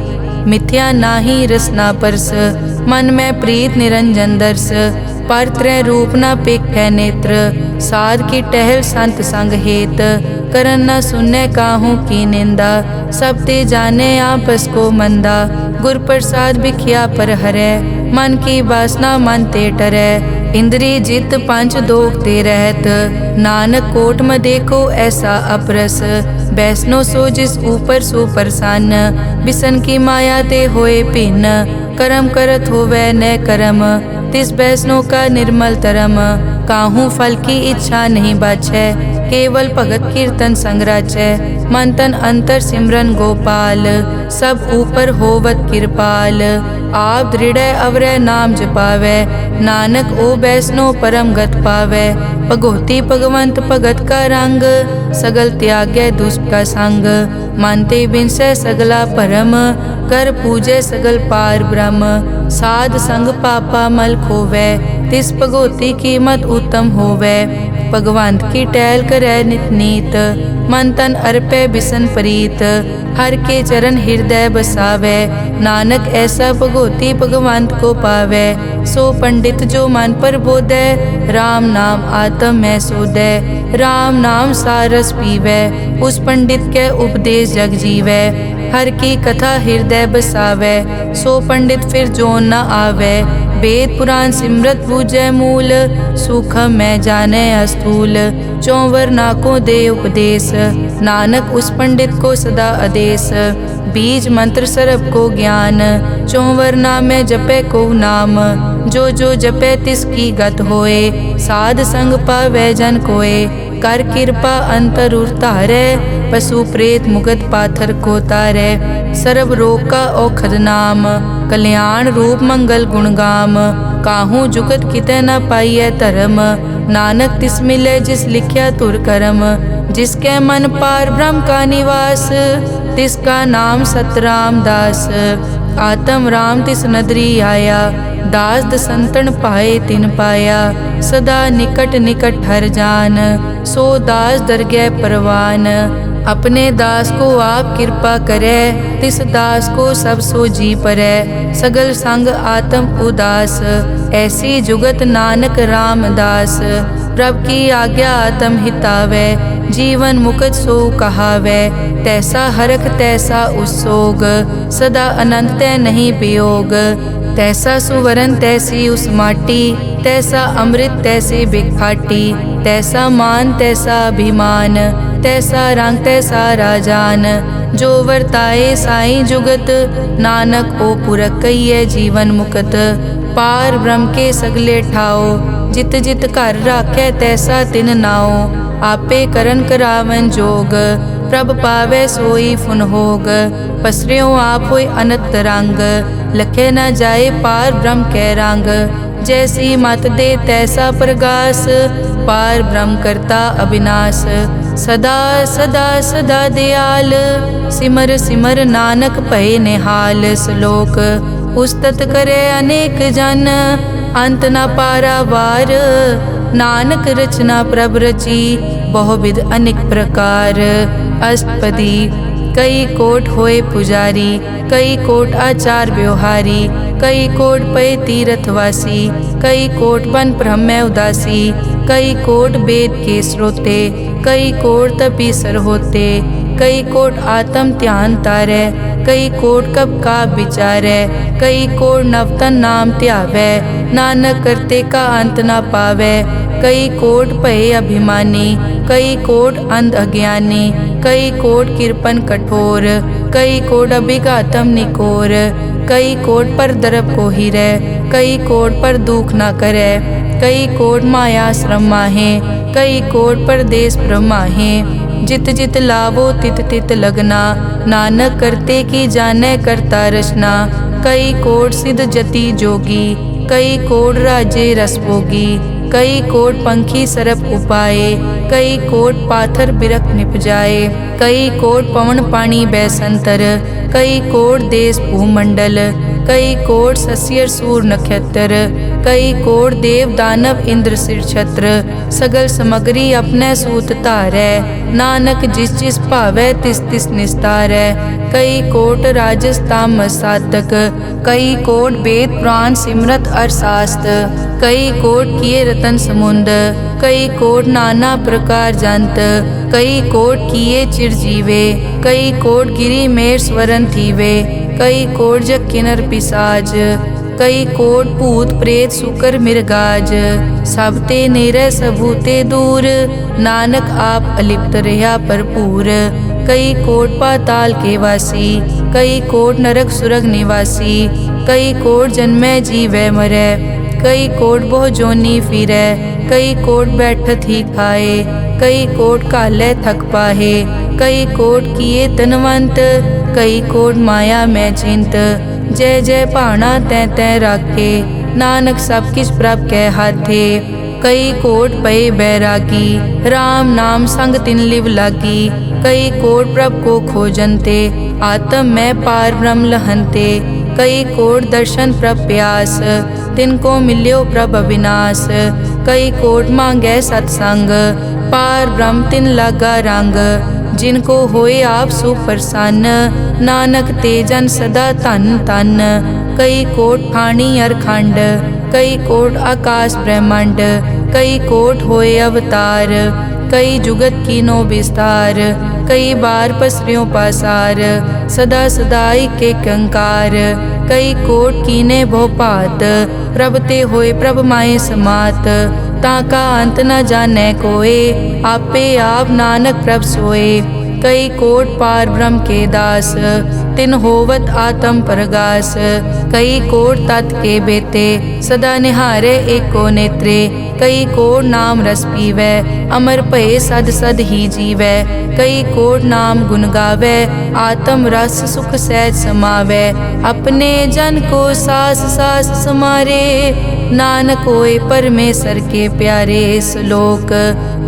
मिथ्या नाही रसना परस, मन में प्रीत निरंजन दर्श। पर त्रय रूप न पेखे नेत्र, साध की टहल संत संग हेत। करन न सुनने काहू की निंदा, सब ते जाने आपस को मंदा। गुर प्रसाद बिखिया पर हरै, मन की वासना मन ते टरै। इंद्री जित पंच दोख ते रहत, नानक कोट में देखो ऐसा अपरस। वैष्णो सो जिस ऊपर सो प्रसन्न, बिसन की माया ते होए भिन्न। कर्म करत होवै न कर्म, तिस वैष्णो का निर्मल तरम। काहू फल की इच्छा नहीं बाछै, केवल भगत कीर्तन संग राचै। मन तन अंतर सिमरन गोपाल, सब ऊपर होवत कृपाल। आप दृढ़ अवरै नाम जपावै, नानक ओ वैष्णो परम गत पावै। भगोती भगवंत भगत का रंग, सगल त्यागै दुष्ट का संग। मानते बिनसै सगला परम, कर पूजै सगल पार ब्रह्म। साध संग पापा मल खोवै, तिस भगोती की मत उत्तम होवै। भगवंत की टहल करै नित नीत, मन तन अर्पै बिसन प्रीत। हर के चरण हृदय बसावै, नानक ऐसा भगोती भगवंत को पावै। सो पंडित जो मन पर बोधै, राम नाम आत्म में सोधै। राम नाम सारस पीवै, उस पंडित के उपदेश जग जीवै। हर की कथा हृदय बसावै, सो पंडित फिर जोन न आवै। वेद पुराण सिमरत बूझै मूल, सूखम में जाने अस्थूल। चौवर नाकों दे उपदेश, नानक उस पंडित को सदा आदेश। बीज मंत्र सरब को ज्ञान, चौवर नामे जपे को नाम। जो जो जपे तिसकी गत होए, साध संग पावै जन कोए। कर कृपा अंतर उतारै, पशु प्रेत मुगत पाथर को तारै। सर्व रोग का औखद नाम, कल्याण रूप मंगल गुणगाम। काहू जुगत कितै न पाइयै धर्म, नानक तिस मिलै जिस लिख्या तुर करम। जिसके मन पार ब्रह्म का निवास, तिसका नाम सतराम दास। आत्म राम तिस नदरी आया, दास दसंतन पाए तिन पाया। सदा निकट निकट हर जान, सो दास दरगह परवान। अपने दास को आप कृपा करे, तिस दास को सब सो जी परै। सगल संग आत्म उदास, ऐसी जुगत नानक रामदास। प्रभ की आज्ञा आत्म हितावै, जीवन मुकत सो कहावै। तैसा हरख तैसा उस्सोग, सदा अनंत तै नहीं वियोग। तैसा सुवरन तैसी उस माटी, तैसा अमृत तैसी बिखाटी। तैसा मान तैसा अभिमान, तैसा रंग तैसा राजान। जो वर्ताए साईं जुगत, नानक ओ पुरख कहिए जीवन मुकत। पार ब्रह्म के सगले ठाओ, जित जित घर राखै तैसा तिन नाओ। आपे करन करावन जोग, प्रभ पावै सोई फुन होग। पसरियों आप होय अनंत रंग, लखे न जाए पार ब्रह्म कै रंग। जैसी मत दे तैसा प्रगास, पार ब्रह्म करता अविनाश। सदा सदा सदा दयाल, सिमर सिमर नानक भय निहाल। श्लोक उस्तत करे अनेक जन, अंत न पारावार। नानक रचना प्रभ रची, बहुविध अनेक प्रकार। अष्टपदी कई कोट होए पुजारी, कई कोट आचार व्यवहारी। कई कोट पय तीर्थवासी, कई कोट बन ब्रह्म उदासी। कई कोट वेद के स्रोते, कई कोट तपीसर होते। कई कोट आत्म ध्यान तारै, कई कोट कब का विचारै। कई कोट नवतन नाम ध्यावै, नानक करते का अंत न पावै। कई कोट भय अभिमानी, कई कोट अंध अज्ञानी। कई कोट कृपन कठोर, कई कोट अभिघातम निकोर। कई कोट पर दरब को हिरै, कई कोट पर दुख न करै। कई कोट माया श्रम माहे, कई कोट परदेश ब्रह्माहे। जित जित लावो तित तित लगना, नानक करते की जानै करता रचना। कई कोट सिद्ध जति जोगी, कई कोट राजे रस भोगी। कई कोट पंखी सरप उपाए, कई कोट पाथर बिरख निप जाए। कई कोट पवन पानी बैसंतर, कई कोट देश भूमंडल। कई कोट सस्यर सूर नक्षत्र, कई कोट देव दानव इंद्र सिर छत्र। सगल समग्री अपने सूत धारै, नानक जिस जिस भावै तिस तिस निस्तारै। कई कोट राजस तामस साधक, कई कोट वेद पुराण सिमरत अरशास्त्र। कई कोट किए रतन समुंद, कई कोट नाना प्रकार जंत। कई कोट किए चिरजीवे, कई कोट गिरी मेर स्वरन थीवे। कई कोट जग किनर पिसाज, कई कोट भूत प्रेत सुकर मिर्गाज, सब ते नेरे सबूते दूर, नानक आप अलिप्त रहा भरपूर। कई कोट पाताल के वासी, कई कोट नरक सुरग निवासी, कई कोट जन्मै जीवै मरै, कई कोट बहु जोनी फिरै, कई कोट बैठत ही खाए, कई कोट काले थक पाहे, कई कोट किए तनवंत, कई कोट माया में चिंत। जय जय भाना तै तै राखे, नानक सब किछ प्रभ कै हाथे। कई कोट पए बैरागी, राम नाम संग तिन लिव लागी, कई कोट प्रभ को खोजनते, आत्म में पार ब्रह्म लहनते। कई कोट दर्शन प्रभ प्यास, तिनको मिल्यो प्रभ अविनाश, कई कोट मांगै सत्संग, पार ब्रह्म तिन लागा रंग। जिनको होए आप सुप्रसन्न, नानक ते जन सदा धन धन। कई कोट ठाणी अरखंड, कई कोट आकाश ब्रह्मंड, कई कोट होए अवतार, कई जुगत कीनो विस्तार। कई बार पसरियों पासार, सदा सदाई के कंकार, कई कोट कीने भो पात, प्रभ ते होए प्रभ माए समात। ताका अंत न जाने कोए, आपे आप नानक प्रभ सोए। कई कोट पार ब्रह्म के दास, तिन होवत आत्म परगास। कई कोट तत् के बेते, सदा निहारे एको नेत्रे। कई कोट नाम रस पीवै, अमर भये सद सद ही जीवै। कई कोट नाम गुण गावै, आत्म रस सुख सहज समावै। अपने जन को सास सास समारे, नानक होए परमेश्वर के प्यारे। श्लोक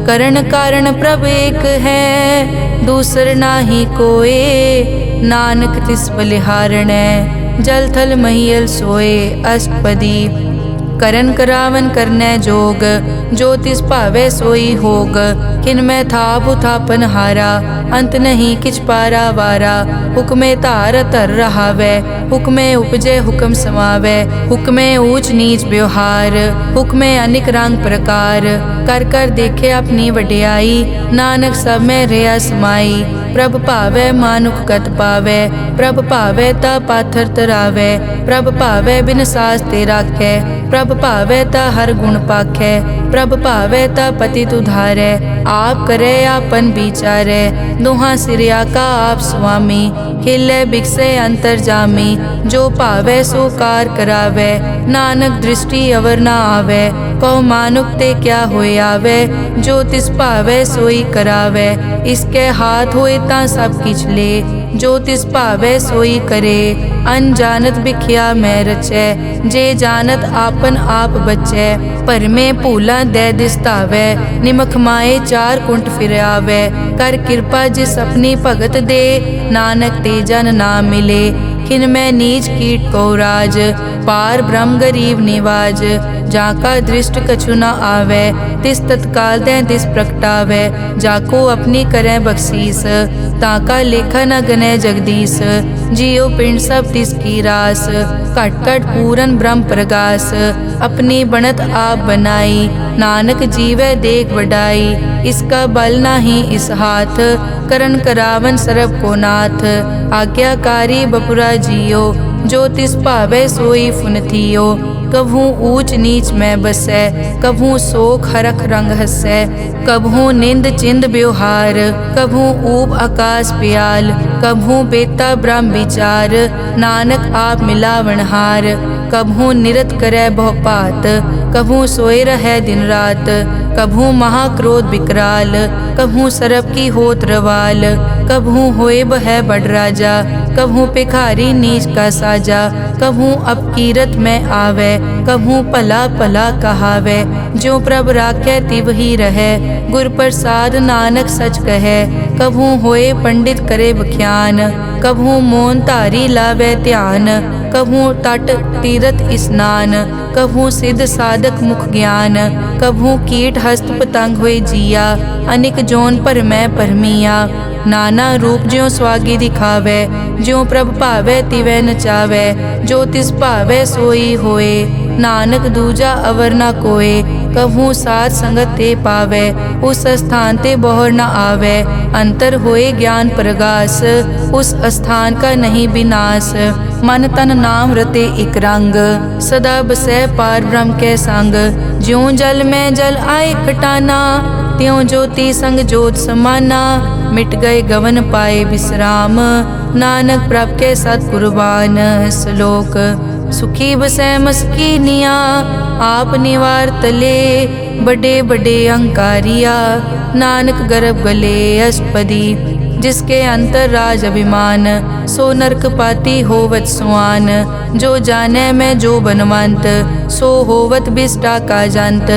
करण कारण प्रभ एक है, दूसर नाही कोए, नानक तिस बलिहारणै, जल थल महियल सोए। अष्टपदी करन करावन करनै जोग, जो तिस भावै सोई होग। किनमै थाप उथापन हारा, अंत नहीं किछ पारा वारा। हुक्मे धार धर रहावै, हुक्मे उपजे हुक्म समावै। हुक्मे ऊंच नीच व्यवहार, हुक्मे अनिक रंग प्रकार। कर कर देखे अपनी वड्याई, नानक सब में रहा समाई। प्रभ भावै मानुख गत पावै, प्रभ भावै ता पाथर तरावै। प्रभ भावै बिन सास ते राखै, प्रभ भावै ता हर गुण पाखै। प्रभ भावै ता पतित उधारै, आप करे आपन विचारै। दोहां सिरिया का आप स्वामी, खिलै बिकसे अंतर जामी। जो भावै सो कार करावै, नानक दृष्टि अवर ना आवै। कहो मानुक ते क्या होए आवे, जो तिस भावै सोई करावै। इसके हाथ होए तां सब किछ ले, जो तिस भावै सोई करे। अनजानत बिख्या मैं रचै, जे जानत आपन आप बचै। पर में भूला दे दिसतावै, निमख माए चार कुंट फिर आवै। कर कृपा जिस अपनी भगत दे, नानक ते जन ना मिले। खिन मैं नीच कीट को राज, पार ब्रह्म गरीब निवाज। जाका दृष्ट कछु न आवे, तिस तत्काल दें तिस प्रगटावे। जाको अपनी करें बख्शीस, ताका लेखा न गने जगदीश। जियो पिंड सब तिस की रास, कट कट पूरन ब्रह्म प्रगास। अपनी बनत आप बनाई, नानक जीवे देख बढ़ाई। इसका बल नाही इस हाथ, करन करावन सरब को नाथ। आज्ञाकारी बपुरा जियो, जो तिस भावे सोई फुनथियो। कभू ऊंच नीच में बसै, कभू शोक हरख रंग हसै। कभू निंद चिंद व्यवहार, कभू ऊब आकाश प्याल। कभू बेता ब्रह्म विचार, नानक आप मिलावनहार। कभू निरत करे बहु पात, कभू सोए रहे दिन रात। कभू महाक्रोध विकराल, कभू सरब की होत रवाल। कभू होए बह बड़ राजा, कभू भिखारी नीच का साजा। कभू अपकीरत में आवे, कभू भला भला कहावे। जो प्रभ राखे तिव ही रहे, गुर प्रसाद नानक सच कहे। कभू होए पंडित करे बख्यान, कभू मौन धारी लावे ध्यान। कभू तट तीरथ स्नान, कभू सिद्ध साधक मुख ज्ञान। कभू कीट हस्त पतंग होए जिया, अनिक जोन पर मैं परमिया। नाना रूप ज्यों स्वागी दिखावे, ज्यों प्रभ भावे तिवै नचावे। जो तिस भावे सोई होए, नानक दूजा अवर न कोय। कभू साथ संगत ते पावै, उस स्थान ते बहुर न आवै। अंतर होए ज्ञान प्रगास, उस स्थान का नहीं विनाश। मन तन नाम रते इक रंग, सदा बसै पार ब्रह्म के संग। ज्यों जल में जल आए खटाना, त्यों ज्योति संग जोत समाना। मिट गए गवन पाए विश्राम, नानक प्रभ के सतकुर्बान। श्लोक सुखी बसै मस्कीनिया, आप निवार तले। बड़े बड़े अहंकारिया, नानक गर्भ गले अष्टपदी। जिसके अंतर राज अभिमान, सो नरक पाती होवत सुआन। जो जाने में जो बनवंत, सो होवत बिष्टा का जंत।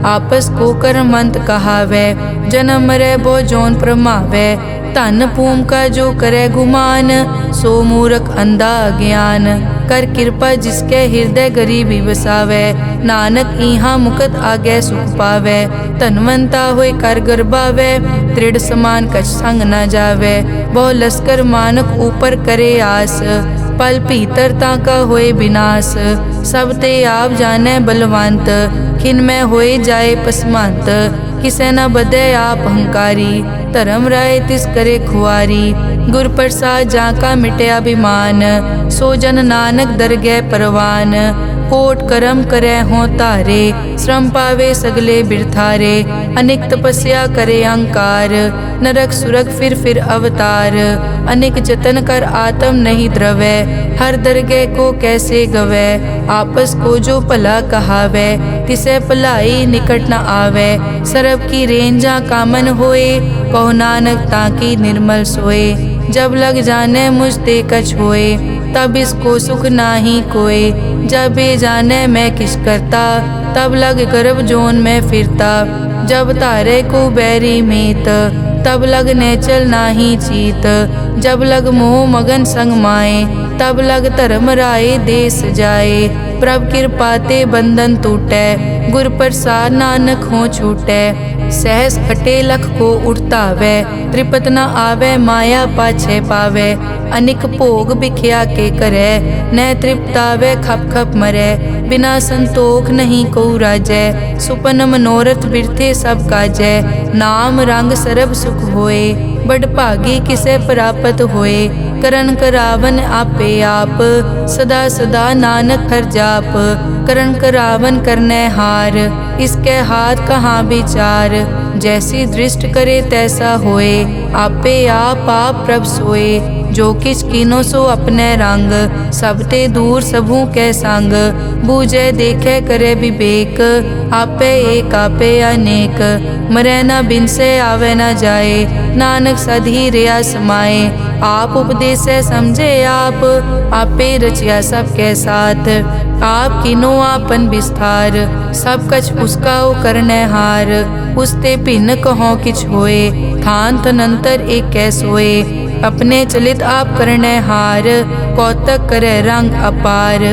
आपस को कर्मंत कहावै, जन्म मरै बो जोन प्रमावै। धन भूम का जो करे गुमान, सो मूर्ख अंधा ज्ञान। कर कृपा जिसके हृदय गरीबी बसावै, नानक इहाँ मुकत आगे सुख पावै। धनवंता होए कर गर्भावै, दृढ़ समान कछ संग न जावै। बहु लश्कर मानक ऊपर करे आस, पल भीतर ताका होए विनाश। सब ते आप जाने बलवंत, खिन में होए जाए पसमंत। किसे न बदे आप अहंकारी, धर्म राय तिस करे खुआरी। गुर प्रसाद जाका मिटे अभिमान, सो जन नानक दरगह परवान। कोट कर्म करे हों तारे, श्रम पावे सगले बिरथारे। अनेक तपस्या करे अहंकार, नरक सुरग फिर अवतार। अनेक जतन कर आत्म नहीं द्रवै, हर दरगह को कैसे गवै। आपस को जो भला कहावै, तिसे भलाई निकट न आवै। सरब की रेंजा कामन होए, कहो नानक ताकी निर्मल सोए। जब लग जाने मुझ ते कछ होए, तब इसको सुख नाही कोय। जब ये जाने मैं किस करता, तब लग गर्भ जोन में फिरता। जब तारे को बैरी मीत, तब लग नेचल नाही चीत। जब लग मोह मगन संग माए, तब लग धर्म राय देश जाए। प्रभ कृपा ते बंधन टूटै, गुर प्रसाद नानक हो छूटै। सहस खटे लख को उठतावै, त्रिपत न आवे माया पाछे पावै। अनिक भोग बिख्या के करे, न तृप्तावै खप खप मरै। बिना संतोख नहीं को राजै, सुपन मनोरथ बिरथे सब काजै। नाम रंग सरब सुख होए, बड़ भागी किसे प्राप्त होए। करन करावन आपे आप, सदा सदा नानक हर जाप। करन करावन करने हार, इसके हाथ कहाँ विचार। जैसी दृष्ट करे तैसा होए, आपे आप प्रभ सोए। जो किछ कीनो सो अपने रंग, सब ते दूर सबू के संग। बूझे देखे करे विवेक, आपे एक आपे अनेक। मरै न बिन से आवे न जाए, नानक सधी रिया समाए। आप उपदेशे समझे आप, आपे रचिया सबके साथ। आप किनो आपन विस्तार, सब कछ उसका ओ करने हार। उसते भिन्न कहो किछ होए, थान तनंतर एक कै सोए। अपने चलित आप करने हार, कौतक करे रंग अपार।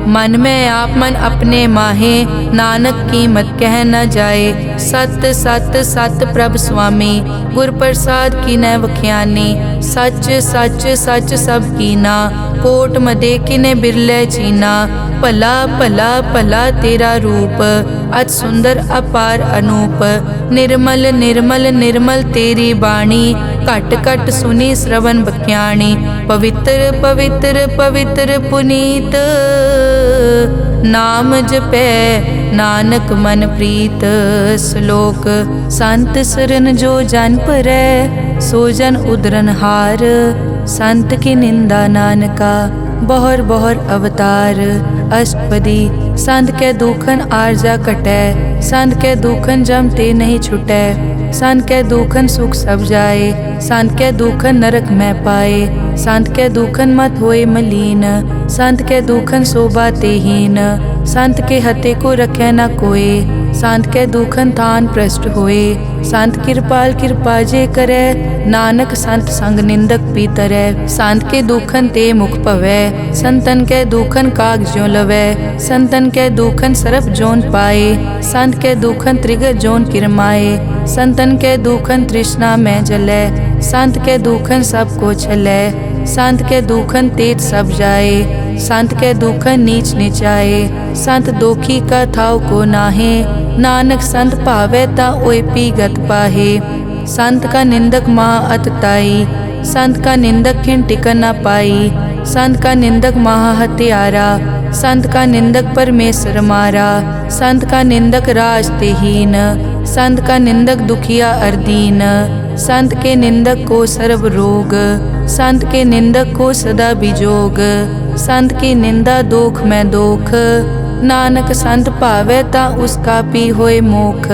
मन में आप मन अपने माहे, नानक कीमत कह न जाए। सत सत सत प्रभ स्वामी, गुर प्रसाद की न वख्यानी। सच सच सच सब कीना, कोट मदे किने बिरले चीना। भला भला भला तेरा रूप, अति सुंदर अपार अनूप। निर्मल निर्मल निर्मल तेरी बाणी, घट घट सुनी श्रवण बख्याणी। पवित्र पवित्र पवित्र पुनीत, नाम जपै नानक मन प्रीत। श्लोक संत सरन जो जन परै, सो जन उदरन हार। संत की निंदा नानका, बहुर बहुर अवतार। अष्टपदी संत के दुखन आरजा कटै, संत के दुखन जम ते नहीं छुटै। संत के दुखन सुख सब जाए, संत के दुखन नरक में पाए। संत के दुखन मत होए मलीन, संत के दुखन शोभा तेहीन। संत के हते को रखे न कोय, संत के दुखन थान भ्रष्ट होए। संत कृपाल कृपा जे करे, नानक संत संग निंदक भी तरै। संत के दुखन ते मुख पवै, संतन के दुखन काग ज्यों लवै। संतन के दुखन सरप जोन पाए, संत के दुखन त्रिगत जोन किरमाए। संतन के दुखन तृष्णा में जलै, संत के दुखन सब को छलै। संत के दुखन तेज सब जाए, संत के दुख नीच निचाए। संत दोखी का थाव को नाहे, नानक संत भावे ता ओए पीगत पाहे। संत का निंदक महा अतताई, संत का निंदक खिन टिकन न पाई। संत का निंदक महा हत्यारा, संत का निंदक परमेश्वर मारा। संत का निंदक राजतेहीन, संत का निंदक दुखिया अर्दीन। संत के निंदक को सर्व रोग, संत के निंदक को सदा बिजोग। संत की निंदा दोख में दोख, नानक संत भावे ता उसका पी होए मोख।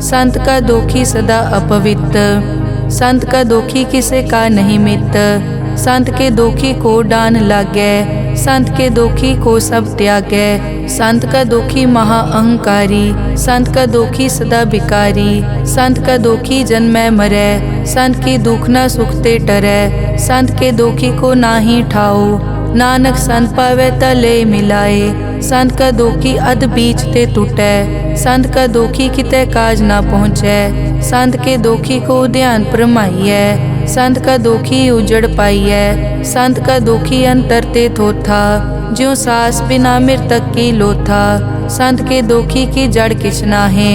संत का दोखी सदा अपवित्र, संत का दोखी किसे का नहीं मित। संत के दोखी को डान लागे, संत के दोखी को सब त्यागे। संत का दोखी महा अहंकारी, संत का दोखी सदा बिकारी। संत का दोखी जन्मै मरै, संत की दुख न सुखते टरै। संत के दोखी को नाही ठाओ, नानक संत पावे तले मिलाए। संत का दोखी अध बीच ते टूटै, संत का दोखी किते काज ना पहुँचै। संत के दोखी को ध्यान परमाइयै, संत का दोखी उजड़ पाइयै। संत का दोखी अंतर ते थोथा, ज्यों सास बिना मृतक की लोथा। संत के दोखी की जड़ किछ नाहे,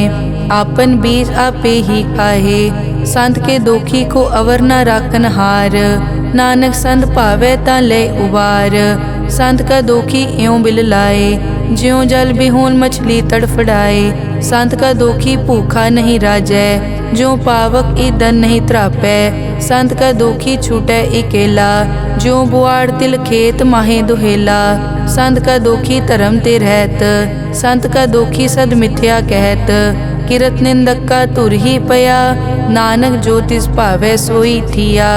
आपन बीज आपे ही खाहे। संत के दोखी को अवर न राखन हार, नानक संत भावे ता ले उबार। संत का दोखी इयों बिल लाए, ज्यों जल बिहून मछली तड़फड़ाए। संत का दोखी भूखा नहीं राजै, ज्यों पावक ईंधन नहीं त्रापै। संत का दोखी छूटै इकेला, ज्यों बुआड़ तिल खेत माहे दुहेला। संत का दोखी धर्म ते रहत, संत का दोखी सद मिथ्या कहत। किरत निंदक का तुर ही पया, नानक जो तिस भावै सोई थिया।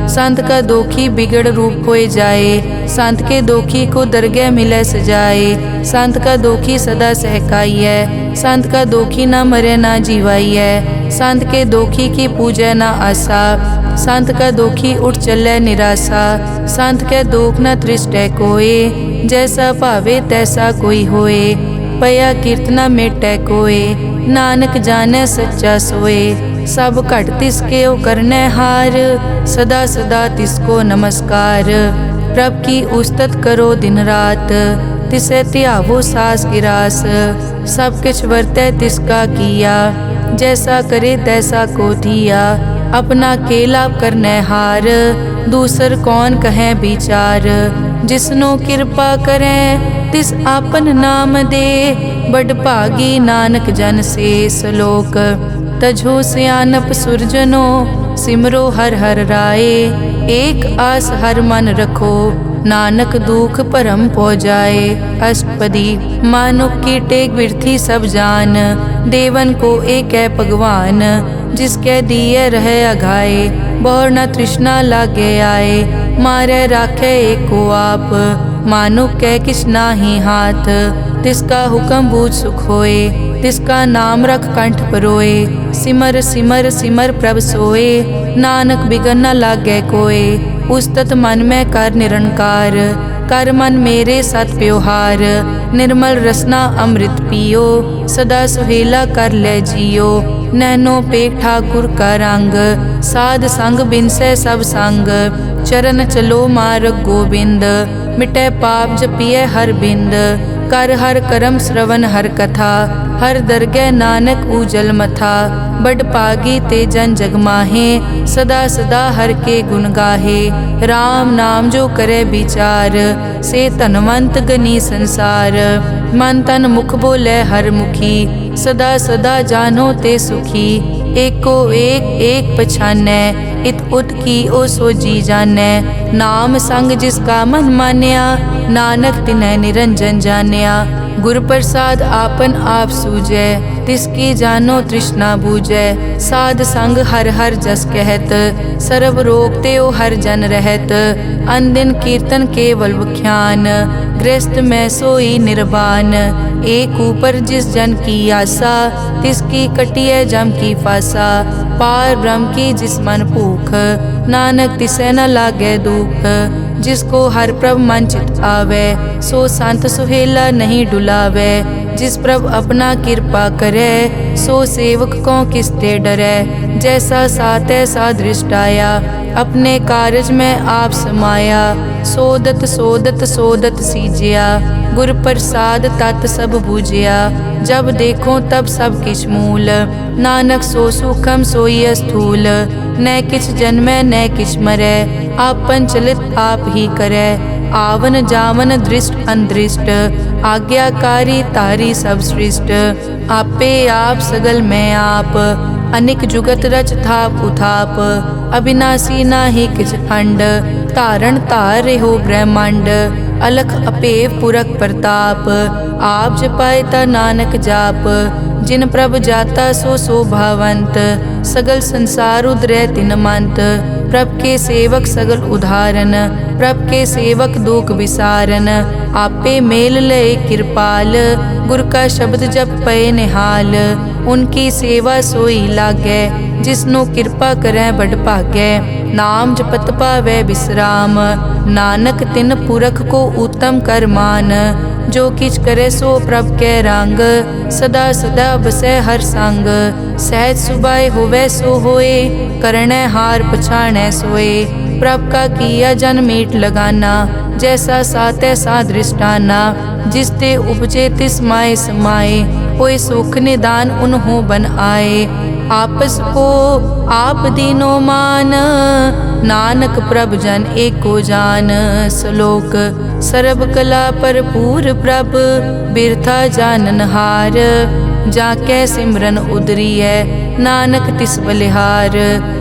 संत का दोखी बिगड़ रूप होए जाए, संत के दोखी को दरगह मिले सजाए। संत का दोखी सदा सहकाइयै, संत का दोखी ना मरे ना जीवाइयै। संत के दोखी की पूजै ना आसा, संत का दोखी उठ चलै निराशा। संत के दोख न तृष्टै कोय, जैसा भावे तैसा कोई होए। पया कीर्तना मेटै कोय, नानक जाने सच्चा सोए। सब घट तिसके ओ करनै हार, सदा सदा तिसको नमस्कार। प्रभ की उस्तत करो दिन रात, तिसे त्यावो सास गिरास। सब किछ वर्तै तिसका किया, जैसा करे तैसा को थिया। अपना केला करनै हार, दूसर कौन कहे विचार। जिसनो कृपा करै तिस आपन नाम दे, बड़ भागी नानक जन से सलोक। तजो सियानप सुरजनो, सिमरो हर हर राए। एक आस हर मन रखो, नानक दुख भरम पौ जाए। अष्टपदी मानुक की टेक बिरथी सब जान, देवन को एक है भगवान। जिसके दिए रहे अघाए, बहुर न तृष्णा लागे आए। मारे राखे एको आप, मानुक के किछ नाही हाथ। तिसका हुक्म बूझ सुख होए, तिसका नाम रख कंठ परोए। सिमर सिमर सिमर प्रभ सोए, नानक बिगन न लागे कोय। उस्तत मन में कर निरंकार, कर मन मेरे सत प्योहार। निर्मल रसना अमृत पियो, सदा सुहेला कर ले जियो। नैनो पेख ठाकुर का रंग, साध संग बिनसे सब संग। चरण चलो मार्ग गोविंद, मिटे पाप जपिए हर बिंद। कर हर करम श्रवण हर कथा, हर दरगह नानक उजल मथा। बड़ पागी ते जन जग माहे, सदा सदा हर के गुण गाहे। राम नाम जो करे विचार, से धनवंत गनी संसार। मन तन मुख बोले हर मुखी, सदा सदा जानो ते सुखी। एको एक एक पछानै, इत उत की ओ सो जी जानै। नाम संग जिसका मन मान्या, नानक तिन्है निरंजन जान्या। गुर प्रसाद आपन आप सूझै, तिसकी जानो तृष्णा बूझै। साध संग हर हर जस कहत, सर्व रोग ते ओ हर जन रहत। अनदिन कीर्तन केवल बख्यान, गृहस्थ में सोई निर्वाण। एक ऊपर जिस जन की आशा, तिसकी कटिए जम की फासा। पार ब्रह्म की जिस मन भूख, नानक तिसे न लागे दुख। जिसको हर प्रभ मन चित आवे, सो संत सुहेला नहीं डुलावे। जिस प्रभ अपना कृपा करे, सो सेवक को किसते डरे। जैसा सात ऐसा दृष्टाया, अपने कारज में आप समाया। सोदत सोदत सोदत सीजिया, गुर प्रसाद तत् सब बूझिया। जब देखो तब सब किछ मूल, नानक सो सुखम सोई स्थूल। न किछ जन्मै न किछ मरै, आपन चलित आप ही करे। आवन जावन दृष्ट अनदृष्ट, आज्ञाकारी तारी सब सृष्ट। आपे आप सगल में आप, अनिक जुगत रच थाप उथाप। अविनाशी नाहि किछ खंड, तारण तार हो ब्रह्मांड। अलख अपेव पुरख प्रताप, आप जपाए ता नानक जाप। जिन प्रभ जाता सो शोभावंत, सगल संसार उदरै तिन मंत। प्रभ के सेवक सगल उदाहरण, प्रभ के सेवक दुख विसारन। आपे मेल लय कृपाल, गुर का शब्द जप पए निहाल। उनकी सेवा सोई लागै, जिसनो कृपा करै बड़ भागै। नाम जपत पावै विश्राम, नानक तिन पुरख को उत्तम कर मान। जो किछ करे सो प्रभ कै रंग, सदा सदा बसै हर संग। सहज सुभाए होवै सो होए, करनै हार पछाणै सोए। प्रभ का किया जन मीट लगाना, जैसा सात ऐसा दृष्टाना। जिस ते उपजे तिस माए समाए, कोई सुख निदान उन्हों बन आए। आपस को आप दीनो मान, नानक प्रभ जन एको जान। श्लोक सर्ब कला भरपूर प्रभ, बिरथा जाननहार। जाकै सिमरन उदरियै, नानक तिस बलिहार।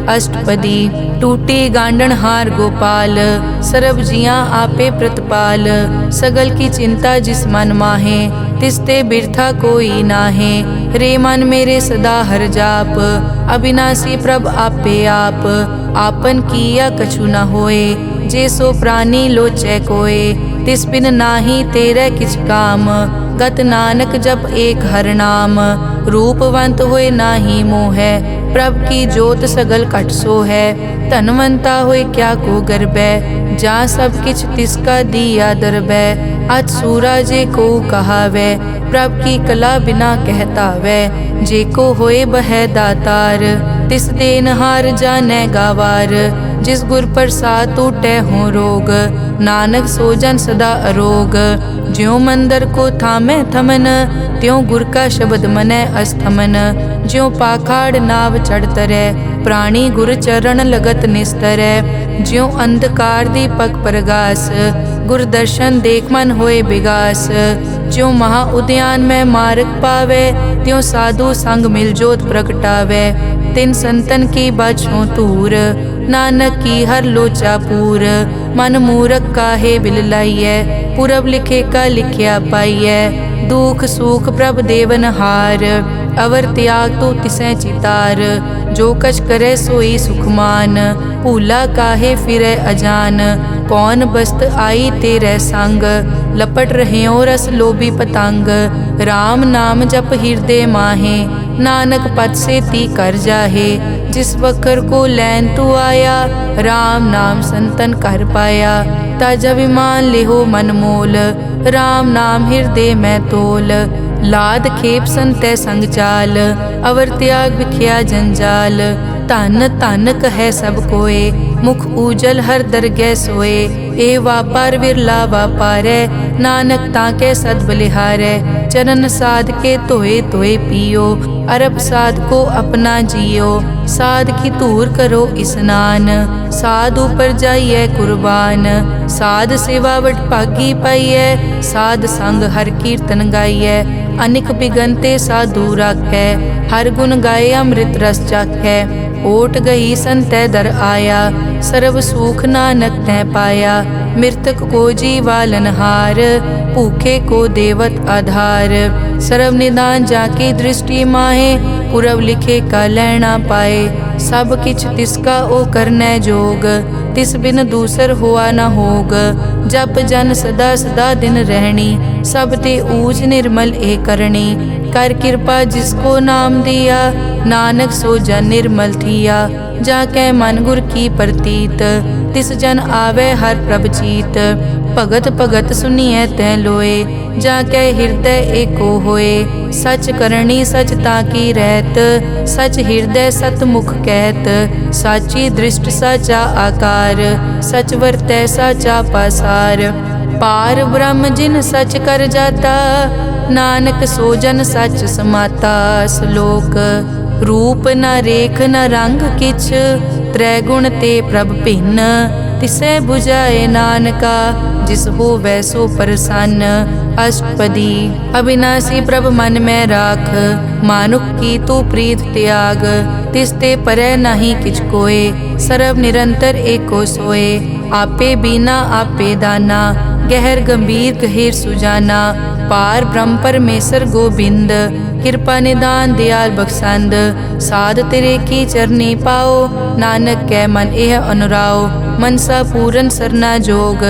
अष्टपदी टूटी गांडन हार गोपाल, सर्ब जियां आपे प्रतिपाल। सगल की चिंता जिस मन माहे, तिसते बिरथा कोई नाहे। रे मन मेरे सदा हर जाप, अविनाशी प्रभ आपे आप। आपन किया कछु न होए, जे सो प्राणी लोचै कोय। तिस बिन नाही तेरे किछ काम, गत नानक जप एक हर नाम। रूपवंत होए नाही मोहै, प्रभ की जोत सगल कट सो है। धनवंता होए क्या को गर्बै, जा सब किछ तिसका दिया दरबै। अज सूरा जे को कहावै, प्रभ की कला बिना कहतावै। जे को होए बह दातार, तिस देनहार जानै गावार। जिस गुर प्रसाद टूटै हो रोग, नानक सो जन सदा अरोग। ज्यों मंदिर को थामै थमन, त्यों गुर का शब्द मनै अस्थमन। ज्यों पाखाड़ नाव चढ़ तरै, प्राणी गुर चरण लगत निस्तरै। ज्यों अंधकार दीपक प्रगास, गुर दर्शन देख मन होए विगास। ज्यों महा उद्यान में मार्ग पावे, त्यों साधु संग मिल जोत प्रगटावे। तिन संतन की बछों तूर, नानक की हर लोचा पूर। मन मूरख काहे बिल लाइयै, पुरब लिखे का लिखिया पाइयै। दुख सुख प्रभ देवन हार, अवर त्याग तो तिसै चितार। जो कछ करे सोई सुखमान, भूला काहे फिरै अजान। कौन बस्त आई तेरे संग, लपट रहे रस लोभी पतंग। राम नाम जप हृदय माहे, नानक पद से ती कर जाहे। जिस वकर को लैन तू आया, राम नाम संतन कर पाया। ताजा विमान लेहो मन मोल, राम नाम हृदय में तोल। लाद खेप संतै संग चाल, अवर त्याग बिख्या जंजाल। धन धन कहे सब कोय, मुख ऊजल हर दरगह सोए। ए वापार विरला वापारै, नानक ताके सद बलिहारै। चरण साध के धोए धोए पियो, अरब साध को अपना जियो। साध की धूर करो स्नान, साध ऊपर जाइए कुर्बान। साध सेवा वट भागी पाइयै, साध संग हर कीर्तन गाइयै। अनिक बिगनते साधु राखै, हर गुण गाए अमृत रस चाखै। ओट गई संतै दर आया, सर्व सुख नानक तै पाया। मृतक को जीवालन हार, भूखे को देवत आधार। सर्व निदान जाके दृष्टि माहे, पुरब लिखे का लैना पाए। सब किछ तिसका ओ करनै जोग, तिस बिन दूसर हुआ न होग। जप जन सदा सदा दिन रहनी, सब ते ऊज निर्मल ए करणी। कर कृपा जिसको नाम दिया, नानक सो जन निर्मल थिया। जाके मन गुर की प्रतीत, तिस जन आवे हर प्रभ चीत। भगत भगत सुनिए तै लोए, जाके हृदय एको होए। सच करनी सच ताकी रहत, सच हृदय सत मुख कहत। साची दृष्ट साचा आकार, सच वर्तै साचा पासार। पार ब्रह्म जिन सच कर जाता, नानक सो जन सच समाता। श्लोक रूप न रेख न रंग किछ, त्रैगुण ते प्रभ भिन्न। तिसै बुझाए नानका, जिस हो वैसो प्रसन्न। अष्टपदी अविनाशी प्रभ मन में राख, मानुख की तू प्रीत त्याग। तिसते परै नहीं किछ कोय, सर्व निरंतर एको सोए। आपे बीना आपे दाना, गहर गंभीर गहीर सुजाना। पार ब्रह्म परमेश्वर गोबिंद, कृपा निदान दयाल बख्शंद। साध तेरे की चरनी पाओ, नानक कै मन एह अनुराओ। मनसा पूरन सरना जोग,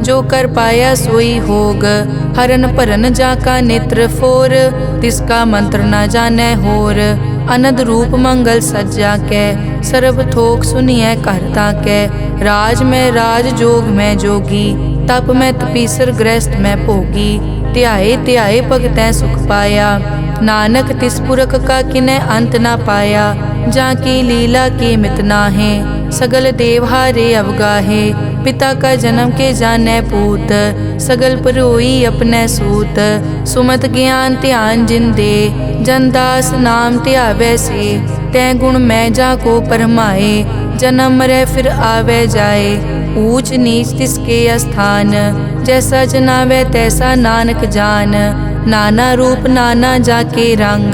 जो कर पाया सोई होग। हरन भरन जाका नेत्र फोर, तिसका मंत्र न जानै होर। अनद रूप मंगल सज्जा कै, सर्व थोक सुनिए करता कै। राज में राज जोग में जोगी, तप में तपीसर गृहस्थ में भोगी। ध्याए ध्याए भगतै सुख पाया, नानक तिस पुरख का किनै अंत ना पाया। जाकी लीला की मित नाहे, सगल देवहारे अवगाहे। पिता का जन्म के जानै पूत, सगल परोई अपने सूत। सुमत ज्ञान ध्यान जिन दे, जनदास नाम ध्यावै से। तै गुण मैं जाको परमाए, जन्म मरै फिर आवे जाए। ऊंच नीच तिसके अस्थान, जैसा जनावे तैसा नानक जान। नाना रूप नाना जाके रंग,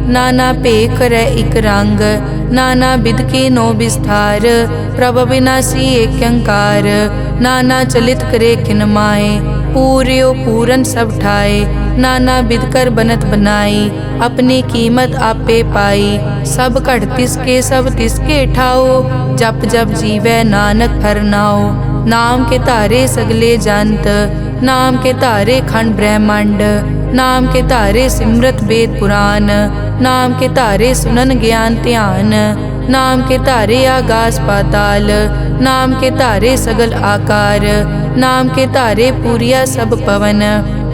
नाना भेख करे इक रंग। नाना बिध के नो विस्तार, प्रभ विनाशी एक अंकार। नाना चलित करे किन माए, पूर्यो पूरन सब ठाए। नाना बिध कर बनत बनाई, अपनी कीमत आपे पाई। सब घट तिसके सब तिसके ठाओ, जप जप जीवै नानक हर नाओ। नाम के धारे सगले जंत, नाम के धारे खंड ब्रह्मांड। नाम के धारे सिमरत वेद पुराण, नाम के धारे सुनन ज्ञान ध्यान। नाम के धारे आकाश पाताल, नाम के धारे सगल आकार। नाम के धारे पूरिया सब पवन,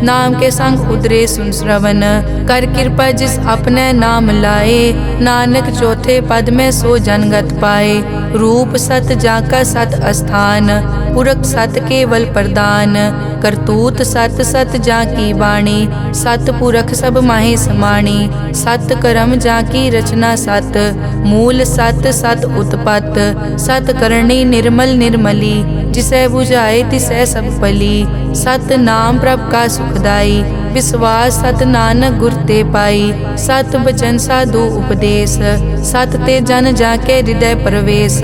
नाम के संग उदरे सुन श्रवण। कर कृपा जिस अपने नाम लाए, नानक चौथे पद में सो जनगत पाए। रूप सत जाका सत अस्थान, पुरख सत केवल प्रदान। करतूत सत सत जाकी वाणी, सत पुरख सब माहे समाणी। सत कर्म जाकी रचना सत, मूल सत सत उत्पत। सत करणी निर्मल निर्मली, जिसे बुझाए तिसै सब पली। सत नाम प्रभ का सुखदाई, विश्वास सत नानक गुर ते पाई। सत बचन साधु उपदेश, सत ते जन जाके हृदय प्रवेश।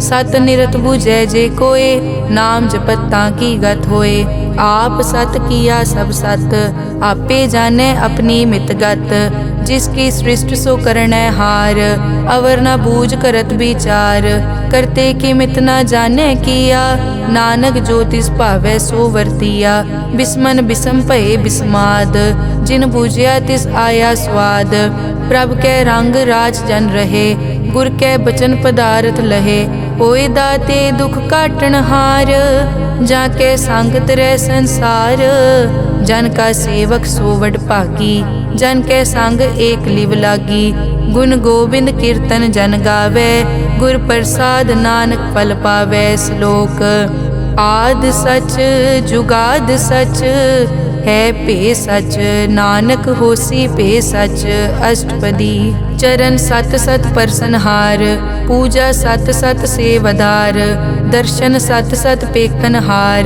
सत निरत बुझै जे कोय, नाम जपत ताकी गत होए। आप सत किया सब सत, आपे जाने अपनी मितगत। जिसकी सृष्टि सो करनै हार, अवर न बूझ करत विचार। करते कि मित न जाने किया, नानक जो तिस भावै सो वर्तिया। बिस्मन बिसम भये बिस्माद, जिन बूझिया तिस आया स्वाद। प्रभ कै रंग राज जन रहे, गुर कै बचन पदार्थ लहे। होए दाते दुख काटन हार, जाके संग तरै संसार। जन का सेवक सो वड भागी, जन के संग एक लिव लागी। गुण गोबिंद कीर्तन जन गावे, गुर प्रसाद नानक फल पावे। श्लोक आद सच जुगाद सच, है पे सच नानक होसी पे सच। अष्टपदी चरण सत सत परसनहार, पूजा सत सत सेवदार। दर्शन सत सत पेखनहार,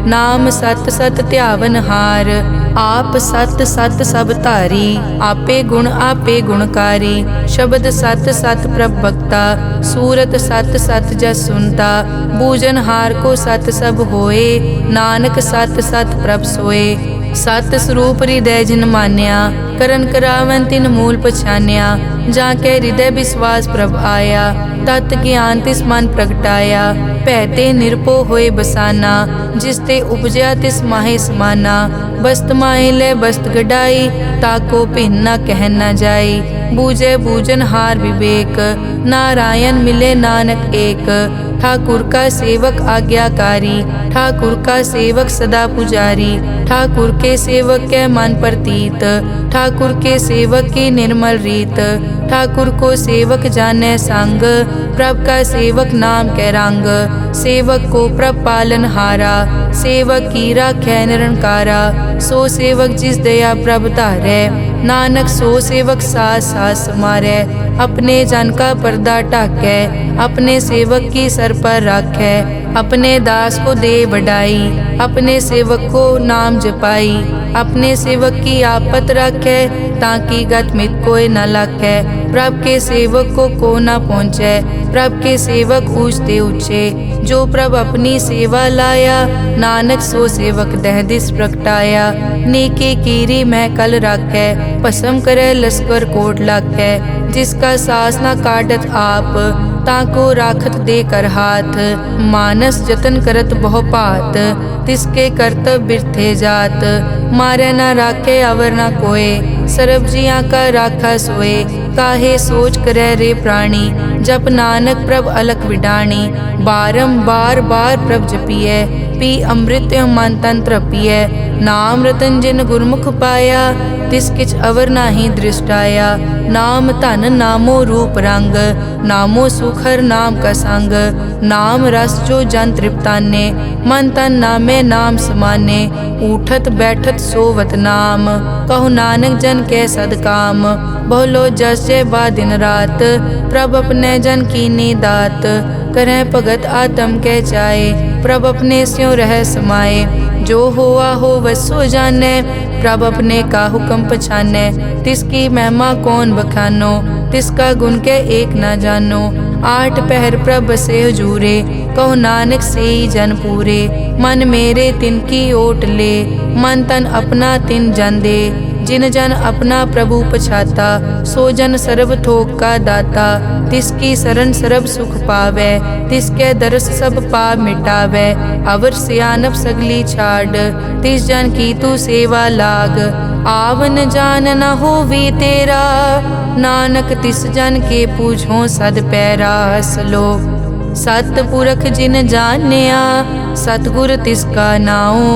नाम सत सत ध्यावनहार। आप सत सत सब धारी, आपे गुण आपे गुणकारी। शब्द सत सत प्रभ भक्ता, सूरत सत सत जस सुनता। बूझनहार को सत सब होए, नानक सत सत प्रभ सोए। सत स्वरूप हृदय जिन मान्या, ਕਰਨ ਕਰਾਵਨ ਤਿਨ ਮੂਲ ਪਛਾਨਿਆ। ਜਾਂ ਕੇ ਹਿਰਦੈ ਵਿਸਵਾਸ ਪ੍ਰਭ ਆਇਆ, ਤਤ ਗਿਆਨ ਤਿਸ ਮਨ ਪ੍ਰਗਟਾਇਆ। ਭੈ ਤੇ ਨਿਰਭਉ ਹੋਏ ਬਸਾਨਾ, ਜਿਸ ਤੇ ਉਪਜਿਆ ਤਿਸ ਮਾਹੇ ਸਮਾਨਾ। ਬਸਤ ਮਾਹੇ ਲੈ ਬਸਤ ਗਡਾਈ, ਤਾਕੋ ਭਿੰਨ ਨਾ ਕਹਿ ਨਾ ਜਾਈ। ਬੂਝੈ ਬੂਝਨ ਹਾਰ विवेक, नारायण मिले नानक एक। ठाकुर का सेवक आज्ञाकारी, ठाकुर का सेवक सदा पुजारी। ठाकुर के सेवक के मन प्रतीत, ठाकुर के सेवक की निर्मल रीत। ठाकुर को सेवक जाने संग, प्रभ का सेवक नाम के रंग। सेवक को प्रभ पालन हारा, सेवक की राखै निरंकारा। सो सेवक जिस दया प्रभ धारै, नानक सो सेवक सास सास समारै। अपने जन का पर्दा ढाकै, अपने सेवक की सर पर राखै। अपने दास को दे बढ़ाई, अपने सेवक को नाम जपाई। अपने सेवक की आपत राखै, ताकि गत मित कोई न लाखै। प्रभ के सेवक को न पहुँचै, प्रभ के सेवक ऊँचते ऊँचे। जो प्रभ अपनी सेवा लाया, नानक सो सेवक दह दिस प्रगटाया। नेके कीरी मह कल राखै, भस्म करे लश्कर कोट लाखै। जिसका सास न काटत आप, ताको राखत दे कर हाथ। मानस जतन करत बहु भात, तिसके करतब बिरथे जात। मारे न राखे अवर न कोय, सर्ब जियां का राखा सोए। काहे सोच करे रे प्राणी, जप नानक प्रभ अलख विडाणी। बारंबार बार प्रभ जपिए, पी अमृत मन तन तृपिए। नाम रतन जिन गुरमुख पाया, तिस किछ अवर नाही दृष्टाया। नाम धन नामो रूप रंग, नामो सुखर नाम का संग। नाम रस जो जन तृप्ताने, मन तन नामे नाम समाने। उठत बैठत सोवत नाम, कहु नानक जन के सदकाम। बहुलो जस जय बा दिन रात, प्रभ अपने जन कीनी दात। करें भगत आत्म के चाए, प्रभ अपने स्यों रह समाए। जो होआ हो वसो जाने, प्रभ अपने का हुक्म पछाने। तिसकी महिमा कौन बखानो, तिसका गुण के एक न जानो। आठ पहर प्रभ से हजूरे, कहो नानक से ही जन पूरे। मन मेरे तिनकी ओट ले, मन तन अपना तिन जन दे। जिन जन अपना प्रभु पछाता, सो जन सर्व थोक का दाता। तिसकी शरण सर्व सुख पावे, तिसके दरस सब पाप मिटावे। अवर सियानप सगली छाड़, तिस जन की तू सेवा लाग। आवन जान न होवी तेरा, नानक तिस जन के पूछो सद पैरा। सलोक सतपुरख जिन जानिया, सतगुर तिसका नाओ।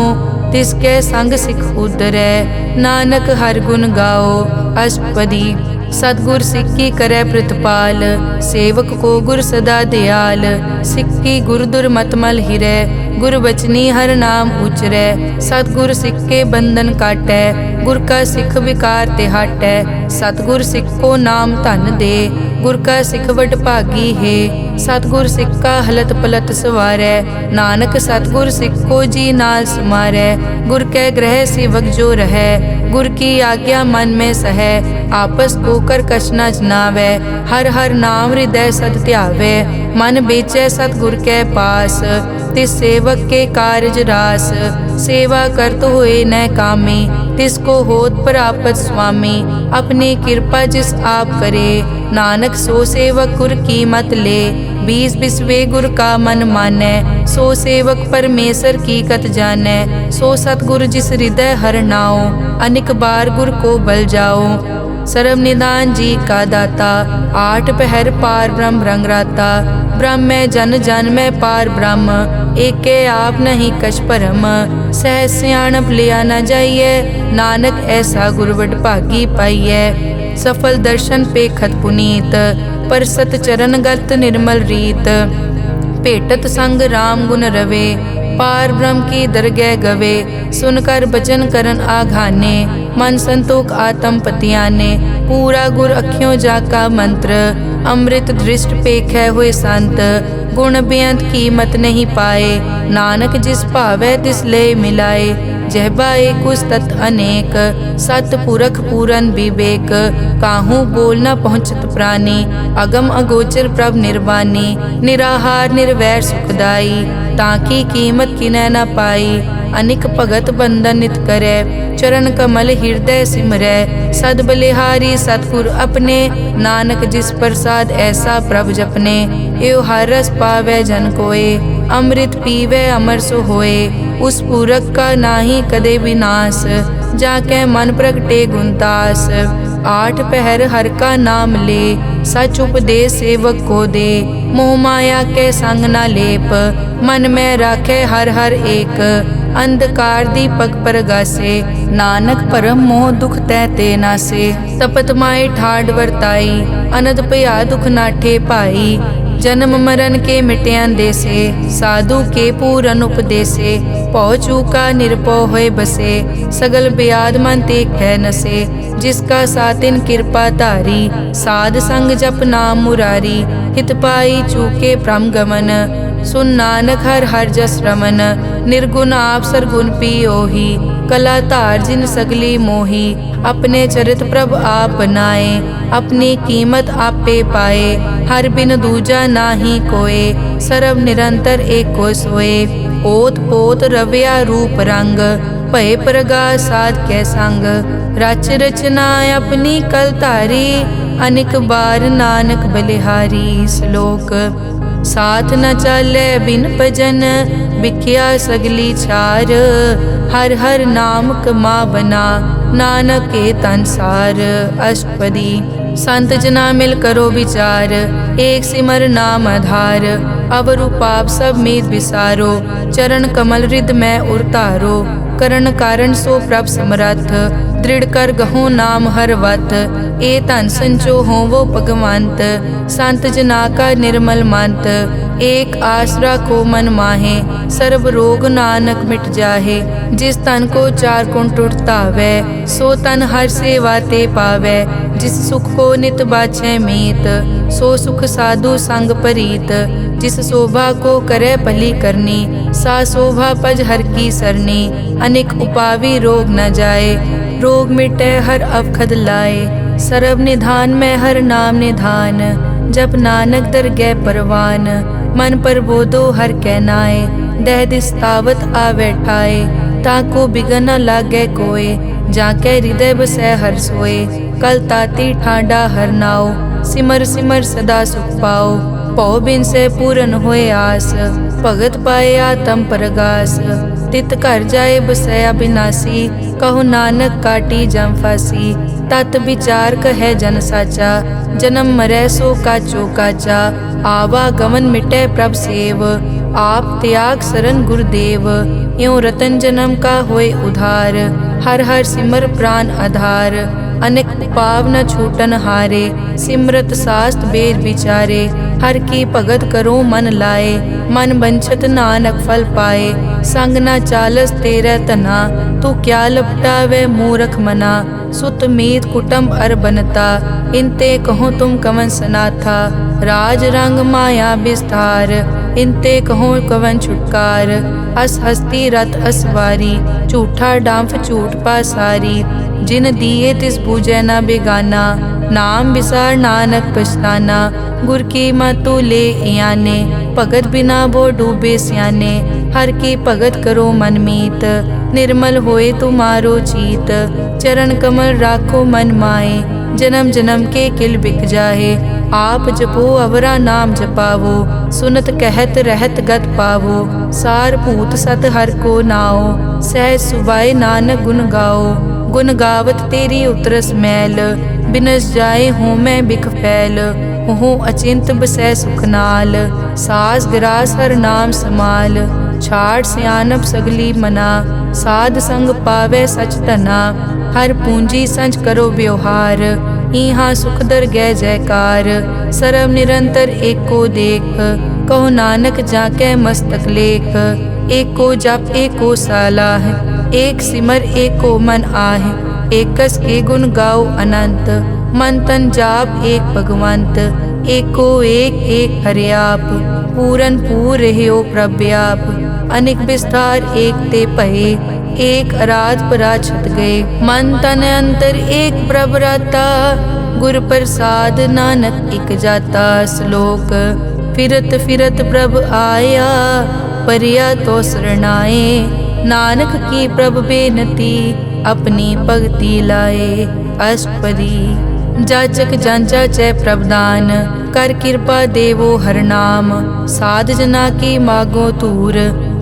तिसके संग सिख उतरै, नानक हर गुण गाओ। अष्टपदी सतगुर सिक्की करे प्रतिपाल, सेवक को गुर सदा दयाल। सिक्की गुर दुर्मतमल हिरै, गुर बचनी हर नाम उचरै। सतगुर सिख के बंधन काटै, गुर का सिख विकार ते हटै। सतगुर सिख को नाम धन दे, गुर का सिख वड भागी है। सतगुर सिख का हलत पलत सवारै, नानक सतगुर सिख को जी नाल समारै। गुर के ग्रह सेवक जो रहै, गुर की आज्ञा मन में सहै। आपस को कर कछ न जनावै, हर हर नाम हृदय सद ध्यावै। मन बेचै सतगुर के पास, तिस सेवक के कारज रास। सेवा करत होए न कामी, तिसको होत प्रापत स्वामी। अपनी कृपा जिस आप करे, नानक सो सेवक गुर की मत ले। बीस बिसवे गुर का मन मानै, सो सेवक परमेश्वर की कत जानै। सो सतगुर जिस हृदय हर नाओ, अनेक बार गुर को बल जाओ। सर्व निदान जी का दाता, आठ पहर पार ब्रह्म रंग राता। ब्रह्म में जन जन में पार ब्रह्म, एके आप नहीं कछ परम। सह सियाणप लिया न जाइए, नानक ऐसा गुरवट भागी पाइए। सफल दर्शन पेखत पुनीत, परसत चरण गत निर्मल रीत। भेटत संग राम गुण रवे, पार ब्रह्म की दरगह गवे। सुनकर बचन करन आघाने, मन संतोख आत्म पतियाने। पूरा गुर अखियों जाका मंत्र, अमृत दृष्ट पेखै हुए संत। गुण बेअंत कीमत नहीं पाए, नानक जिस भावै तिस ले मिलाए। जहबा एक उस तत् अनेक, सतपुरख पूरन विवेक। काहू बोल न पहुँचत प्राणी, अगम अगोचर प्रभ निर्वाणी। निराहार निर्वैर सुखदाई, ताकि कीमत किनै न पाई। अनिक भगत बंदन नित करे। चरण कमल हृदय सिमरै सद बलिहारी सतगुर अपने। नानक जिस प्रसाद ऐसा प्रभ जपने। एव हर रस पावै जन कोय। अमृत पीवै अमर सो होए। उस पूरक का नाही कदे विनाश। जाकै मन प्रगटे गुणतास। आठ पहर हर का नाम ले। सच उपदेश सेवक को दे। मोह माया के संग न लेप। मन में राखे हर हर एक। अंधकार दीपक परगासे। नानक परम मोह दुख तैते नासे। तपत माए ठाड वर्ताई। अनद पया दुख नाठे पाई। जन्म मरण के मिट्यां देसे। साधु के पूरन उपदेसे। पौ चूका निरपौ होए बसे। सगल ब्याद मन ते कै नसे। जिसका सातिन कृपा धारी। साध संग जप नाम मुरारी। हित पाई चूके भ्रम गमन। सुन नानक हर हर जस रमन। निर्गुण आप सरगुण पियोही। कला धार जिन सगली मोही। अपने चरित प्रभ आप बनाए। अपनी कीमत आपे पाए। हर बिन दूजा नाही कोय। सर्व निरंतर एक को सोए। ओत पोत रव्या रूप रंग। भय प्रगास साध कै संग। रच रचना अपनी कल धारी। अनिक बार नानक बलिहारी। श्लोक साथ न चाले बिन भजन। बिख्या सगली छार। हर हर नाम कमा बना। नानक के तनसार। अष्टपदी संत जना मिल करो विचार। एक सिमर नाम आधार। अवरु पाप सब मीत विसारो। चरण कमल हृद में उरतारो। करण कारण सो प्रभ समरथ। दृढ़ कर गहो नाम हर वत। ए धन संचो हो वो भगवंत। संत जना का निर्मल मंत। एक आसरा को मन माहे। सर्व रोग नानक मिट जाहे। जिस तन को चार गुण टूटता वै। सो तन हर सेवा ते पावै। जिस सुख को नित बाछै मीत। सो सुख साधु संग परीत। जिस शोभा को करे भली करनी। सा शोभा पज हर की सरनी। अनेक उपावी रोग न जाए। रोग मिटे हर अवखद लाए। सर्व निधान में हर नाम निधान। जप नानक दर गै परवान। मन पर बोधो हर कै नाए। दह दिस तावत आवे ठाए। ताको बिगन न लागे कोय। जाके हृदय बसै हर सोए। कल ताती ठाडा हर नाओ। सिमर सिमर सदा सुख पाओ। पौ बिन से पूरन होए आस। भगत पाए आत्म परगास। तित घर जाए बसया बिनासी। कहो नानक काटी जम फासी। तत विचार कहे जन साचा। जन्म मरै सो काचो काचा। आवागमन मिटे प्रभ सेव। आप त्याग सरन गुरुदेव। यों रतन जन्म का होए उधार। हर हर सिमर प्राण आधार। अनेक पाव न छूटन हारे। सिमरत शास्त्र वेद विचारे। हर की भगत करो मन लाए। मन बंछत नानक फल पाए। संग न चालस तेरे तना। तू क्या लपटावे मूरख मना। सुत मीत कुटुंब अर बनता। इनते कहो तुम कवन सनाथा। राज रंग माया विस्तार। इनते कहो कवन छुटकार। अस हस्ती रथ असवारी। झूठा डांफ झूठ पासारी। जिन दिए तिस बूझे न बेगाना। नाम विसार नानक पछताना। गुर की मतु ले याने। भगत बिना वो डूबे स्याने। हर की भगत करो मन मीत। निर्मल होए तुम्हारो चीत। चरण कमल राखो मन माए। जन्म जन्म के किल बिक जाहे। आप जपो अवरा नाम जपावो। सुनत कहत रहत गत पावो। सार भूत सत हर को नाओ। सहज सुबाए नानक गुण गाओ। गुण गावत तेरी उतरस मैल। बिनस जाए हूँ मैं बिख फैल। हूँ अचिंत बसै सुख नाल। सास गिरास हर नाम समाल। छाड़ सियानप सगली मना। साध संग पावे सच धना। हर पूंजी संच करो व्यवहार। इहाँ सुख दर गै जयकार। सर्व निरंतर एक को देख। कहो नानक जाके मस्तक लेख। एक को जप एक को सालाह। एक सिमर एक को मन आह। एक कस के गुण गाओ अनंत। मन तन जाप एक भगवंत। एक को एक हरियाप। पूरन पूर रहियो प्रव्याप। अनेक विस्तार एक ते पहे। एक अराध पराछत गए। मन तन अंतर एक प्रभ राता। गुर प्रसाद नानक एक जाता। श्लोक फिरत फिरत प्रभ आया। परिया तो शरणाए। नानक की प्रभ बेनती अपनी भगति लाए। अष्टपदी जाचक जांचा चै प्रभदान कर कृपा देवो हर नाम। साध जना की मागो तूर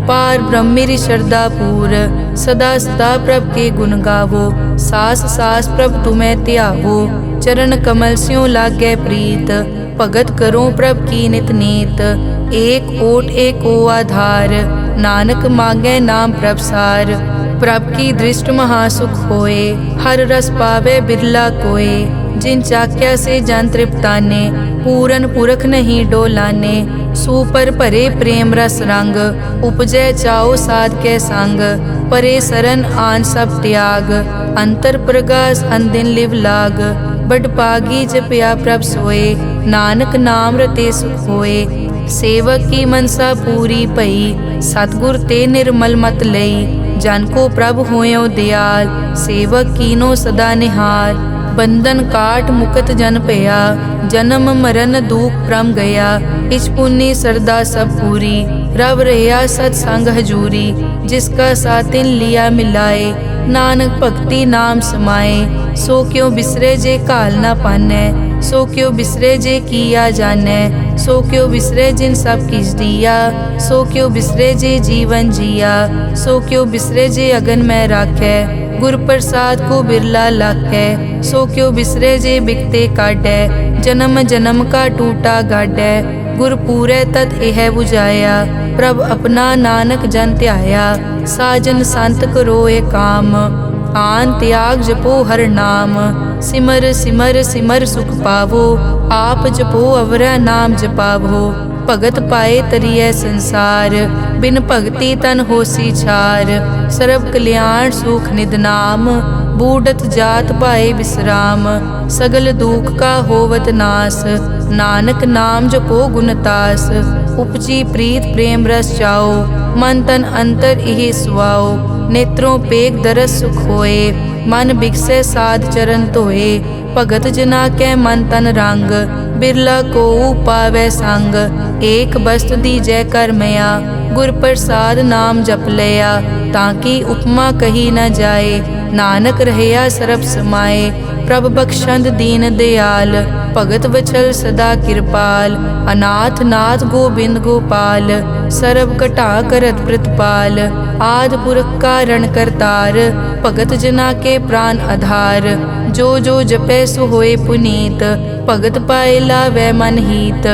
पार ब्रह्मेरी श्रद्धा पूर। सदा सदा प्रभ के गुण गावो सास सास प्रभ तुम्हें त्यावो। चरण कमल स्यों लागे प्रीत भगत करो प्रभ की नित नीत। एक ओट एक ओ आधार नानक मांगे नाम प्रभसार। प्रभ की दृष्ट महासुख होए हर रस पावे बिरला कोय। जिन चाक्या से जन तृप्ताने पूरन पुरख नहीं डोलाने। सुपर भरे प्रेम रस रंग उपजय चाओ साध के संग। परे सरन आन सब त्याग अंतर प्रगास अंदिन लिव लाग। बड़ पागी जपया प्रभ सोए नानक नाम रते सुख होए। सेवक की मनसा पूरी पई सतगुर ते निर्मल मत लई। जन को प्रभ होयो दयाल सेवक कीनो सदा निहाल। बंधन काट मुकत जन पया जन्म मरण दुख प्रम गया। इच पुण्य सरदा सब पूरी रव रहा सत्संग हजूरी। जिसका सातिन लिया मिलाए नानक भक्ति नाम समाए। सो क्यों बिसरे जे काल ना पाने सो क्यों बिसरे जे किया जाने। सो क्यों बिसरे जिन सब किस दिया सो क्यों बिसरे जे जीवन जिया। सो क्यों बिसरे जे अगन में राखे गुर प्रसाद को बिरला लाखे। सो क्यों बिसरे जे बिकते काटे जन्म जन्म का टूटा गाडे। गुर पूरे तत् एह बुझाया प्रभ अपना नानक जन त्याया। साजन संत करो ए काम आन त्याग जपो हर नाम। सिमर सिमर सिमर सुख पावो आप जपो अवरा नाम जपावो। भगत पाए तरिए संसार बिन भगति तन होसी छार। सर्व कल्याण सुख निद नाम बूढ़त जात पाए विश्राम। सगल दुख का होवत नास नानक नाम जपो गुणतास। उपजी प्रीत प्रेम रस चाओ मन तन अंतर इहि सुआओ। नेत्रों पेग दरस सुख होए मन बिकसे साध चरण धोए। भगत जना के मन तन रंग बिरला को पावे संग। एक बस्त दी जय कर मया गुर प्रसाद नाम जप लिया। ताकि उपमा कही न जाए नानक रहया सरब समाए। प्रभ बख्शंद दीन दयाल भगत वचल सदा कृपाल। अनाथ नाथ गोबिंद गोपाल सरब कटा करत प्रतिपाल। आद पुरख कारण करतार भगत जना के प्राण आधार। जो जो जपे सो होए पुनीत भगत पाए लावे मन हीत।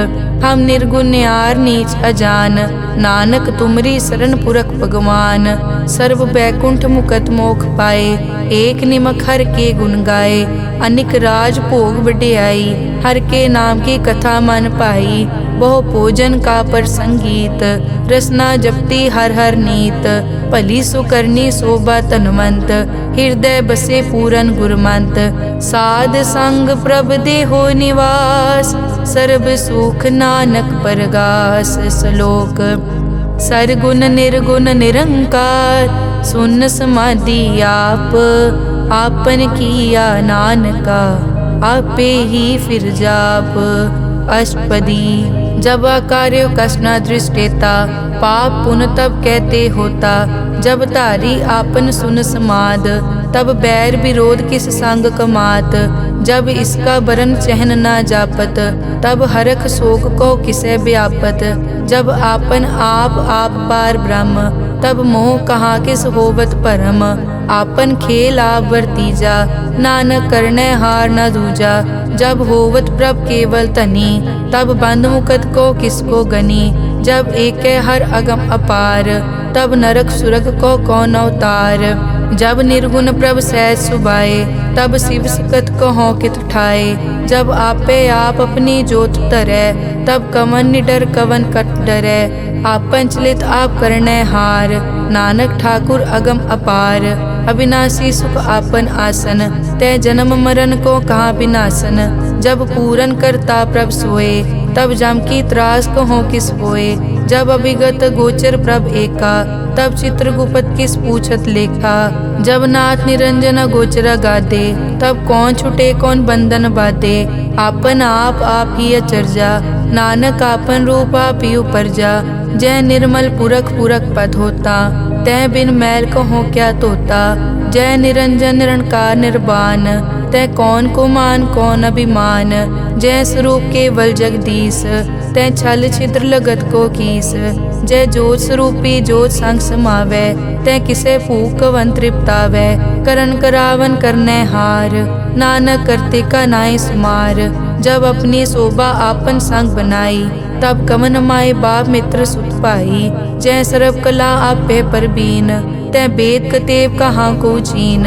हम निर्गुण न्यार नीच अजान नानक तुमरी शरण पुरख भगवान। सर्व बैकुंठ मुकत मोख पाए एक निमक हर के गुण गाए। अनिक राज भोग वड्याई हर के नाम की कथा मन पाई। बहु भोजन का पर संगीत रसना जपती हर हर नीत। भली सुकरनी शोभा तनवंत हृदय बसे पूरन गुरमंत। साध संग प्रभ देहो निवास सर्ब सुख नानक परगास। श्लोक सरगुण निर्गुण निरंकार सुन समाधि आप। आपन किया नानका आपे ही फिर जाप। अष्टपदी जब कार्य कष्ट न दृष्टेता पाप पुण्य तब कहते होता। जब तारी आपन सुन समाद तब बैर विरोध किस संग कमात। जब इसका बरन चहन न जापत तब हरख शोक को किसे व्यापत। जब आपन आप पार ब्रह्म तब मोह कहाँ किस होवत परम। आपन खेल आप वर्तीजा नानक करने हार न दूजा। जब होवत प्रभ केवल तनी तब बंद मुकत को किसको गनी। जब एक हर अगम अपार तब नरक सुरग को कौन अवतार। जब निर्गुण प्रभ सहज सुबाए तब शिव सकत को हों कित ठाए। जब आपे आप अपनी जोत तरे तब कवन निडर कवन कट डरे। आपन चलित आप करने हार नानक ठाकुर अगम अपार। अविनाशी सुख आपन आसन तय जन्म मरण को कहाँ विनाशन। जब पूरन करता प्रभ सोए तब जम की त्रास कहो किस होए। जब अभिगत गोचर प्रभ एका तब चित्रगुप्त किस पूछत लेखा। जब नाथ निरंजन गोचर गादे तब कौन छुटे कौन बंधन बाधे। आपन आप ही अचरजा नानक आपन रूप आप ही उपरजा। जय निर्मल पुरख पुरख पद होता तै बिन मैल कहो क्या तोता। जय निरंजन निरंकार निर्वाण, तै कौन को मान कौन अभिमान। जय स्वरूप केवल जगदीश, तै छल छिद्र लगत को कीस। जय जोत स्वरूपी जोत संग समावै, तै किसे भूख कवन तृप्तावै। करन करावन करनै हार, नानक करते का नाई सुमार। जब अपनी शोभा आपन संग बनाई, तब कवन माए बाप मित्र सुत पाई। जय सर्व कला आपे परबीन, तै वेद कतेब कहाँ को चीन।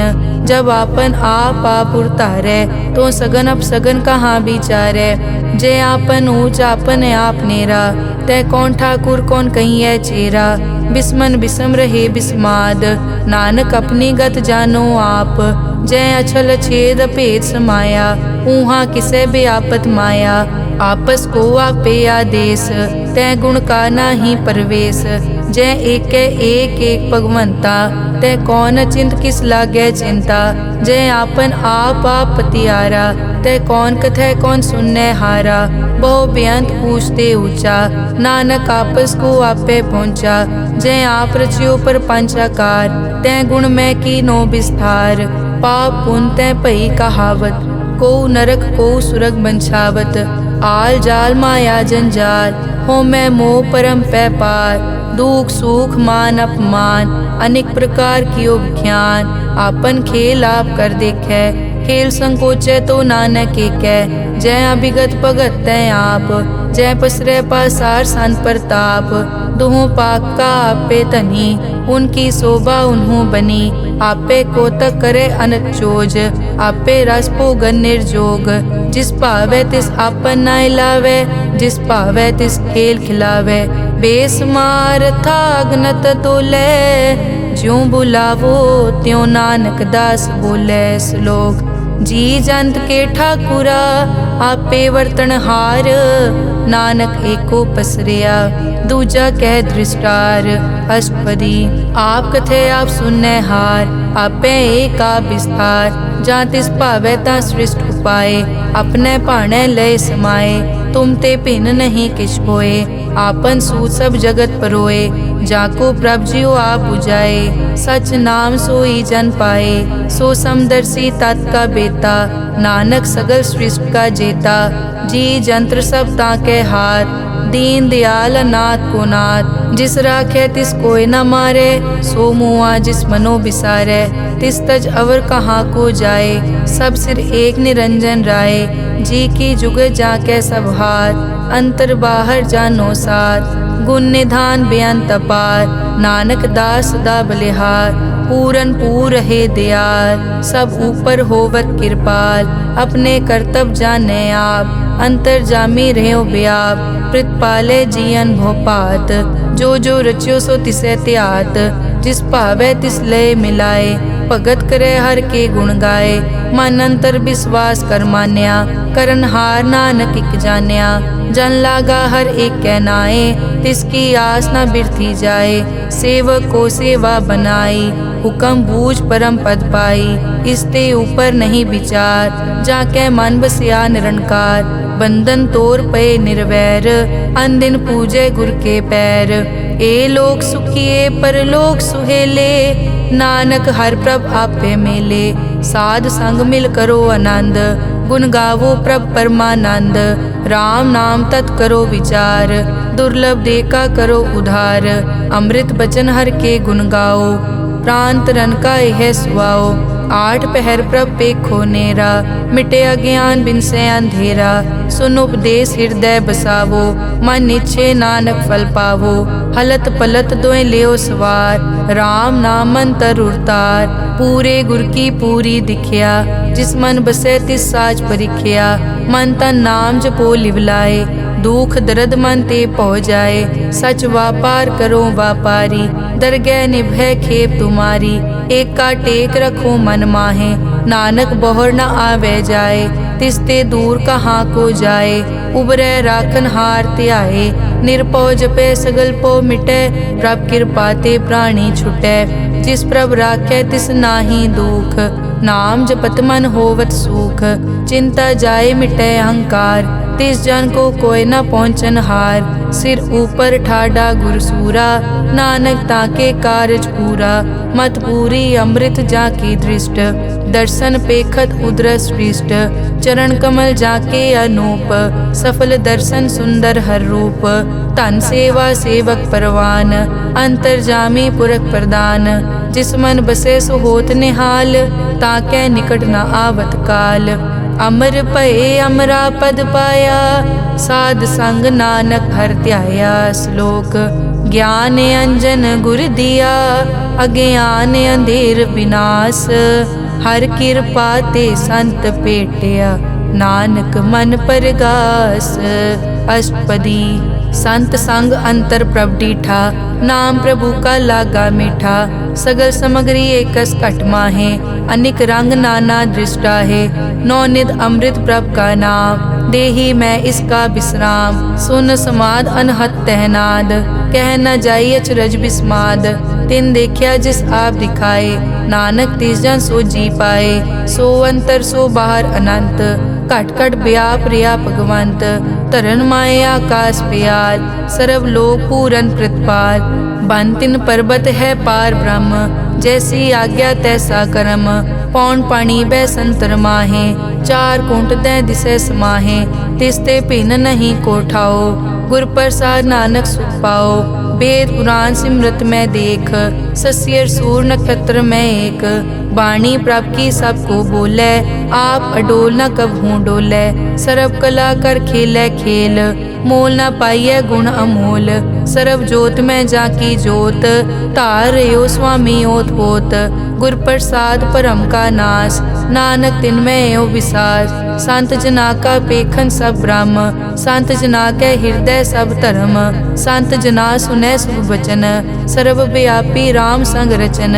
जब आपन आप उतारै, तो सगन अपसगन कहाँ विचारै। जय आपन ऊंच आपन आप नेरा, तै कौन ठाकुर कौन कहिए चेरा। बिस्मन बिसम रहे बिस्माद, नानक अपनी गत जानो आप। जय अछल छेद भेद समाया, ऊहा किसे बेआपत माया। आपस को आपे आदेश, तै गुण का नाही परवेश। जय एक भगवंता, तै कौन चिंत किस लागे चिंता। जय आपन आप पतियारा, तै कौन कथै कौन सुनने हारा। बहु बेअंत पूछते ऊंचा, नानक आपस को आपे पहुँचा। जय आप रचियो पर पंचाकार, तै गुण में कीनो विस्तार। पाप पुण्य तै भई कहावत, को नरक को सुरग बंछावत। आल जाल माया जंजाल, हो मैं मोह परम पै पार। दुख सुख मान अपमान, अनेक प्रकार कियो ज्ञान। आपन खेल आप कर देखे, खेल संकोचे तो नानक एकै। जय अभिगत भगत तै आप, जय पसरे पासार सन प्रताप। दुहों पाक का आपे तनी, उनकी शोभा उन्हों बनी। आपे कोतक करे अनत चोज, आपे रस भोगन निर्जोग। जिस पावे तिस आपन नाय लावे, जिस पावे तिस खेल खिलावे। बेसमार था अगनत तोले, ज्यों बुलावो त्यों नानक दास बोले। श्लोक। जी जंत के ठाकुरा, आपे वर्तन हार। नानक एको पसरिया, दूजा कह दृष्टार। अष्टपदी। आप कथे आप सुनने हार, आपे एक आप विस्तार। जा तिस भावे ता सृष्ट उपाय, अपने भाणे लय समाए। तुम ते भिन्न नहीं किछ होए, आपन सूत सब जगत परोए। जाको प्रभ जियो आप बुझाए, सच नाम सोई जन पाए। सो समदर्शी तत् का बेता, नानक सगल सृष्टि का जेता। जी जंत्र सब ताके हाथ, दीन दयाल अनाथ को नाथ। जिस राखे तिस कोई न मारे, सो मुआ जिस मनो बिसारे। तिस तज अवर कहाँ को जाए, सब सिर एक निरंजन राय। जी की जुग जाके सब हाथ, अंतर बाहर जानो साथ। गुण निधान बेअंत अपार, नानक दास सदा बलिहार। पूरन पूर रहे दयाल, सब ऊपर होवत कृपाल। अपने कर्तव्य जाने आप, अंतर जामी रहो व्याप। प्रतिपाले जियन भोपात, जो जो रच्यो सो तिसे त्यात। जिस भावे तिस लय मिलाए, भगत करे हर के गुण गाए। मन अंतर विश्वास कर मान्या, करन हार नानक इक जान्या। जन लागा हर एक कै नाए, तिसकी आस न बिरथी जाए। सेवक को सेवा बनाई, हुक्म बूझ परम पद पाई। इसते ऊपर नहीं विचार, जाके मन बसिया निरंकार। बंधन तोर पे निर्वैर, अन दिन पूजे गुर के पैर। ए लोक सुखिए परलोक सुहेले, नानक हर प्रभ आपे मेले। साध संग मिल करो आनंद, गुण गावो प्रभ परमानंद। राम नाम तत् करो विचार, दुर्लभ देखा करो उधार। अमृत बचन हर के गुण गाओ, प्राण तरन का यह सुआओ। आठ पहर प्रभ पेखो नेरा, मिटे अज्ञान बिन से अंधेरा। सुन उपदेश हृदय बसावो, मन इच्छे नानक फल पावो। हलत पलत दोए लियो सवार, राम नाम मंतर उरतार। पूरे गुर की पूरी दिखिया, जिस मन बसे तिस साज परिख्या। मन तन नाम जपो लिवलाए, दुख दर्द मन ते पौ जाए। सच व्यापार करो व्यापारी, दरगह निभै खेप तुम्हारी। एका टेक रखो मन माहे, नानक बहुर न आवे जाए। तिसते दूर कहाँ को जाए, उबरे राखन हार त्याए। निरपौ जपे सगल पो मिटे, प्रभ कृपा ते प्राणी छुटे। जिस प्रभ राखे तिस नाही दुख, नाम जपत मन होवत सुख। चिंता जाए मिटे अहंकार, तिस जन को कोई न पहुँचन हार। सिर ऊपर ठाडा गुरसूरा, नानक ताके कारज पूरा। मत पूरी अमृत जाकी दृष्ट, दर्शन पेखत उदरस पृष्ठ। चरण कमल जाके अनूप, सफल दर्शन सुंदर हर रूप। धन सेवा सेवक परवान, अंतर्जामी पुरख प्रदान। जिस मन बसे सो होत निहाल, ताकै निकट न आवत काल। अमर भये अमरा पद पाया, साध संग नानक हर ध्याया। श्लोक ज्ञान अंजन गुर दिया, अज्ञान अंधेर विनाश। हर कृपा ते संत पेटिया, नानक मन परगास। अष्टपदी संत संग अंतर प्रभ डीठा, नाम प्रभु का लागा मीठा। सगल समग्री एकस घट माहे, अनिक रंग नाना दृष्टा है। नौनिध अमृत प्रभ का नाम, देही मैं इसका विश्राम। सुन समाद अनहत तहनाद, कह न जाई अचरज बिस्माद। तिन देखिया जिस आप दिखाए, नानक तिस जन सो जी पाए। सो अंतर सो बाहर अनंत, घट घट व्याप रिया भगवंत। तरन माए आकाश प्यार, सर्व लोक पूरन प्रतिपाल। बन तिन पर्वत है पार ब्रह्म, जैसी आज्ञा तैसा कर्म। पौन पानी बै संतर माहे, चार कुंट दै दिसै समाहे। तिसते भिन्न नहीं कोठाओ, गुर प्रसाद नानक सुख पाओ। वेद पुराण सिमरत में देख, सस्यर सूर नक्षत्र में एक। वाणी प्रभ की सबको बोले, आप अडोल न कबहूँ डोले। सर्व कला कर खेलै खेल, मोल न पाइयै गुण अमोल। सर्व जोत में जाकी जोत, धार रयो स्वामी ओत पोत। गुर प्रसाद परम का नाश, नानक तिन में यो विसास। संत जना का पेखन सब ब्रह्म, संत जना के हृदय सब धर्म। संत जना सुनै सुख बचन, सर्व व्यापी राम संग रचन।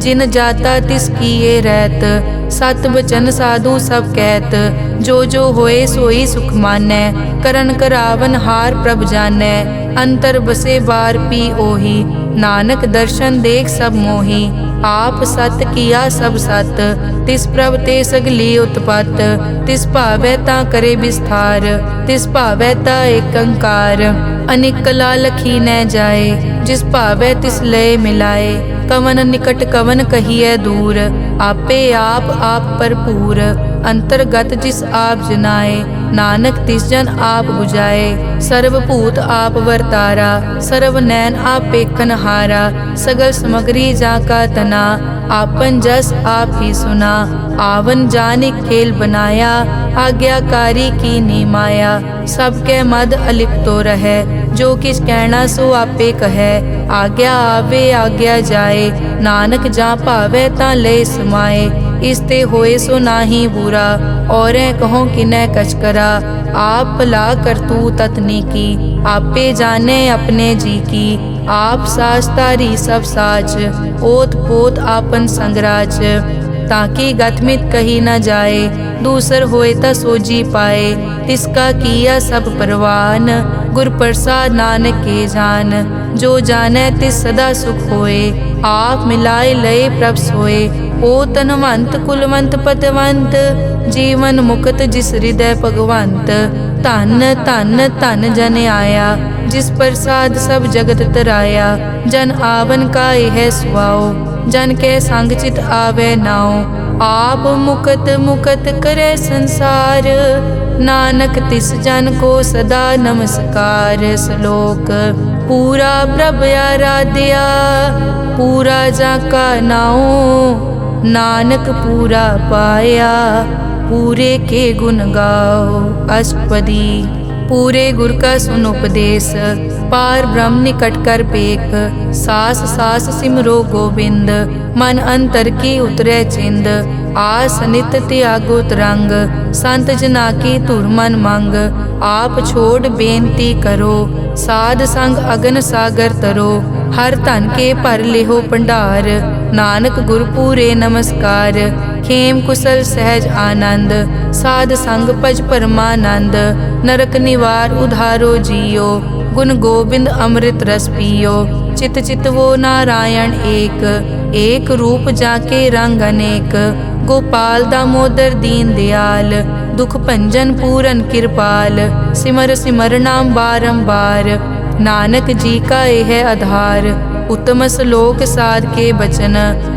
जिन जाता तिस किए रहत, सत बचन साधु सब कहत। जो जो होए सोई सुख मानै, करन करावन हार प्रभ जानै। अंतर बसे बार पी ओही, नानक दर्शन देख सब मोही। आप सत किया सब सत, तिस प्रभ ते सगली उत्पत। तिस भावै ता करे विस्तार, तिस भावै ता एकंकार। अनेक कला लखी न जाए, जिस भावै तिस लय मिलाए। कवन निकट कवन कहिए दूर, आपे आप भरपूर। अंतर्गत जिस आप जनाए, नानक तिस जन आप बुझाए। सर्वभूत आप वर्तारा, सर्व नैन आप पेखन हारा। सगल समग्री जाका तना, आपन जस आप ही सुना। आवन जाने खेल बनाया, आज्ञाकारी की नी माया। सबके मद अलिप्तो रहे, जो किस कहना सो आपे कहे। आज्ञा आवे आज्ञा जाए, नानक जा भावे ता ले समाए। इसते होए सो नाही बुरा, औरें कहो किनै कछ करा। आप भला करतू ततनी की, आपे जाने अपने जी की। आप साच तारी सब साच, ओत पोत आपन संगराज। ताकि गतमित कही न जाए, दूसर होए ता सोजी पाए। तिसका किया सब परवान, गुर प्रसाद नानक के जान। जो जाने तिस सदा सुख होए, आप मिलाए लय प्रभ सोए। ओ तनवंत कुलवंत पतवंत, जीवन मुक्त जिस हृदय भगवंत। धन धन धन जन आया, जिस प्रसाद सब जगत तराया। जन आवन का यह सुआओ, जन के संग चित आवे नाओ। आप मुकत मुकत करे संसार, नानक तिस जन को सदा नमस्कार। श्लोक पूरा प्रभ आराध्या, पूरा जाका नाओ। नानक पूरा पाया, पूरे के गुण गाओ। अष्टपदी पूरे गुर का सुन उपदेश, पार ब्रह्म निकट कर पेख। सास सास सिमरो गोविंद, मन अंतर की उतरे चिंद। आस नित त्यागो तरंग, संत जना की धुर मन मंग। आप छोड़ बेनती करो, साध संग अगन सागर तरो। हर धन के भर लेहो भंडार, नानक गुर पूरे नमस्कार। खेम कुशल सहज आनंद, साध संग भज परमानंद। नरक निवार उधारो जियो, गुण गोविंद अमृत रस पियो। चित चित वो नारायण एक, एक रूप जाके रंग अनेक। गोपाल दामोदर दीन दयाल, दुख भंजन पूरन कृपाल। सिमर सिमर नाम बारंबार, नानक जी का यह आधार। उत्तम श्लोक साध के बचन,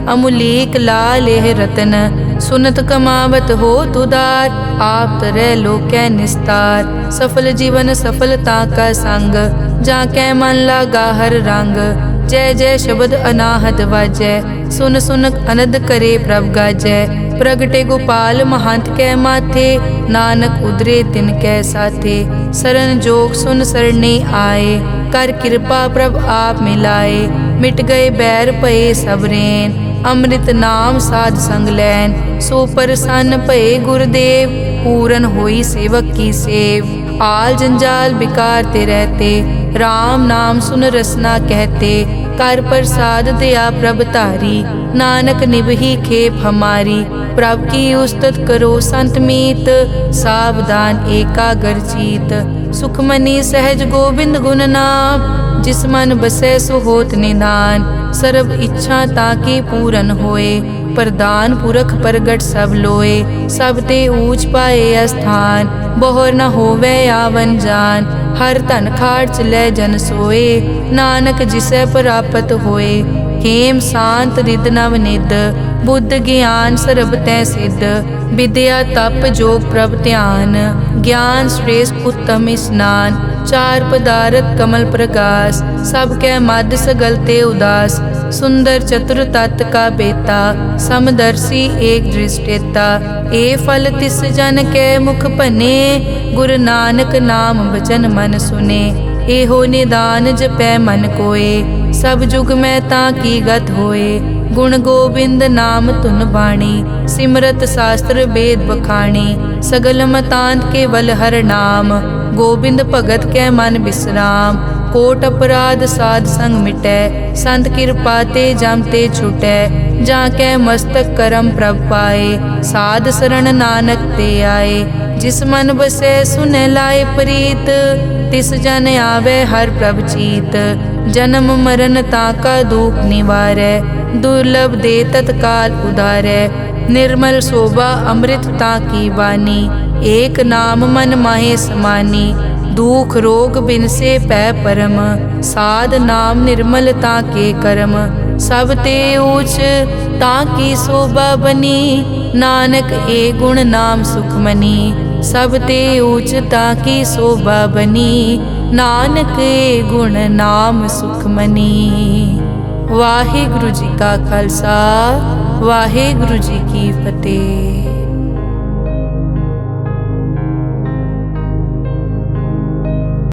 अमुलीक लाल यह रतन। सुनत कमावत हो तुदार, आप तरह लोकै निस्तार। सफल जीवन सफलता का संग, जाकै मन लागा हर रंग। जय जय शब्द अनाहत वाजै, सुन सुन अनद करे प्रभ गाजै। प्रगटे गोपाल महंत कै माथे, नानक उदरे तिन कै साथे। सरन जोग सुन सरने आए, कर कृपा प्रभ आप मिलाए। मिट गए बैर भये सबरेन, अमृत नाम साध संग लैन। सो प्रसन्न भये गुरुदेव, पूरन होई सेवक की सेव। आल जंजाल बिकार ते रहते, राम नाम सुन रसना कहते। कर प्रसाद दया प्रभ धारी, नानक निभही खेप हमारी। प्रभ की उस्तत करो संत मीत, सावधान एकाग्र चीत। सुखमनी सहज गोबिंद गुण नाम, जिस मन बसै सो होत निधान। सर्ब इच्छा ताकी पूरन होए, प्रदान पुरख प्रगट सब लोए। सब ते ऊंच पाए स्थान, बहुर न होवे आवन जान। हर धन खाट लै जन सोए, नानक जिसै प्राप्त होए। हेम शांत रिद नव निद, बुद्ध ज्ञान सर्ब तै सिद्ध। विद्या तप जोग प्रभ ध्यान, ज्ञान श्रेष्ठ उत्तम स्नान। चार पदारथ कमल प्रकाश, सब कै मद सगल ते उदास। सुंदर चतुर तत् का बेता, समदर्शी एक दृष्टेता। ए फल तिस जन कै मुख बने, गुरु नानक नाम बचन मन सुने। एहो निदान जपै मन कोय, सब जुग में ताकी गत होए। गुण गोबिंद नाम तुन बाणी, सिमरत शास्त्र वेद बखाणी। सगल मतांत केवल हर नाम, गोबिंद भगत कै मन विश्राम। कोट अपराध साध संग मिटै, संत कृपा ते जम ते छुटै। जाकै मस्तक करम प्रभ पाए, साध शरण नानक ते आए। जिस मन बसै सुनै लाए प्रीत, तिस जन आवे हर प्रभ चीत। जन्म मरण ताका दुख निवारै, दुर्लभ दे तत्काल उदारै। निर्मल शोभा अमृत ताकी वानी, एक नाम मन माहे समानी। दुख रोग बिनसे पै परम, साध नाम निर्मलता के कर्म। सब ते ऊच ताकी शोभा बनी, नानक ए गुण नाम सुखमनी। सब ते ऊच ताकी शोभा बनी, नानक ए गुण नाम सुखमनी। वाहिगुरु जी का खालसा, वाहिगुरु जी की फतेह।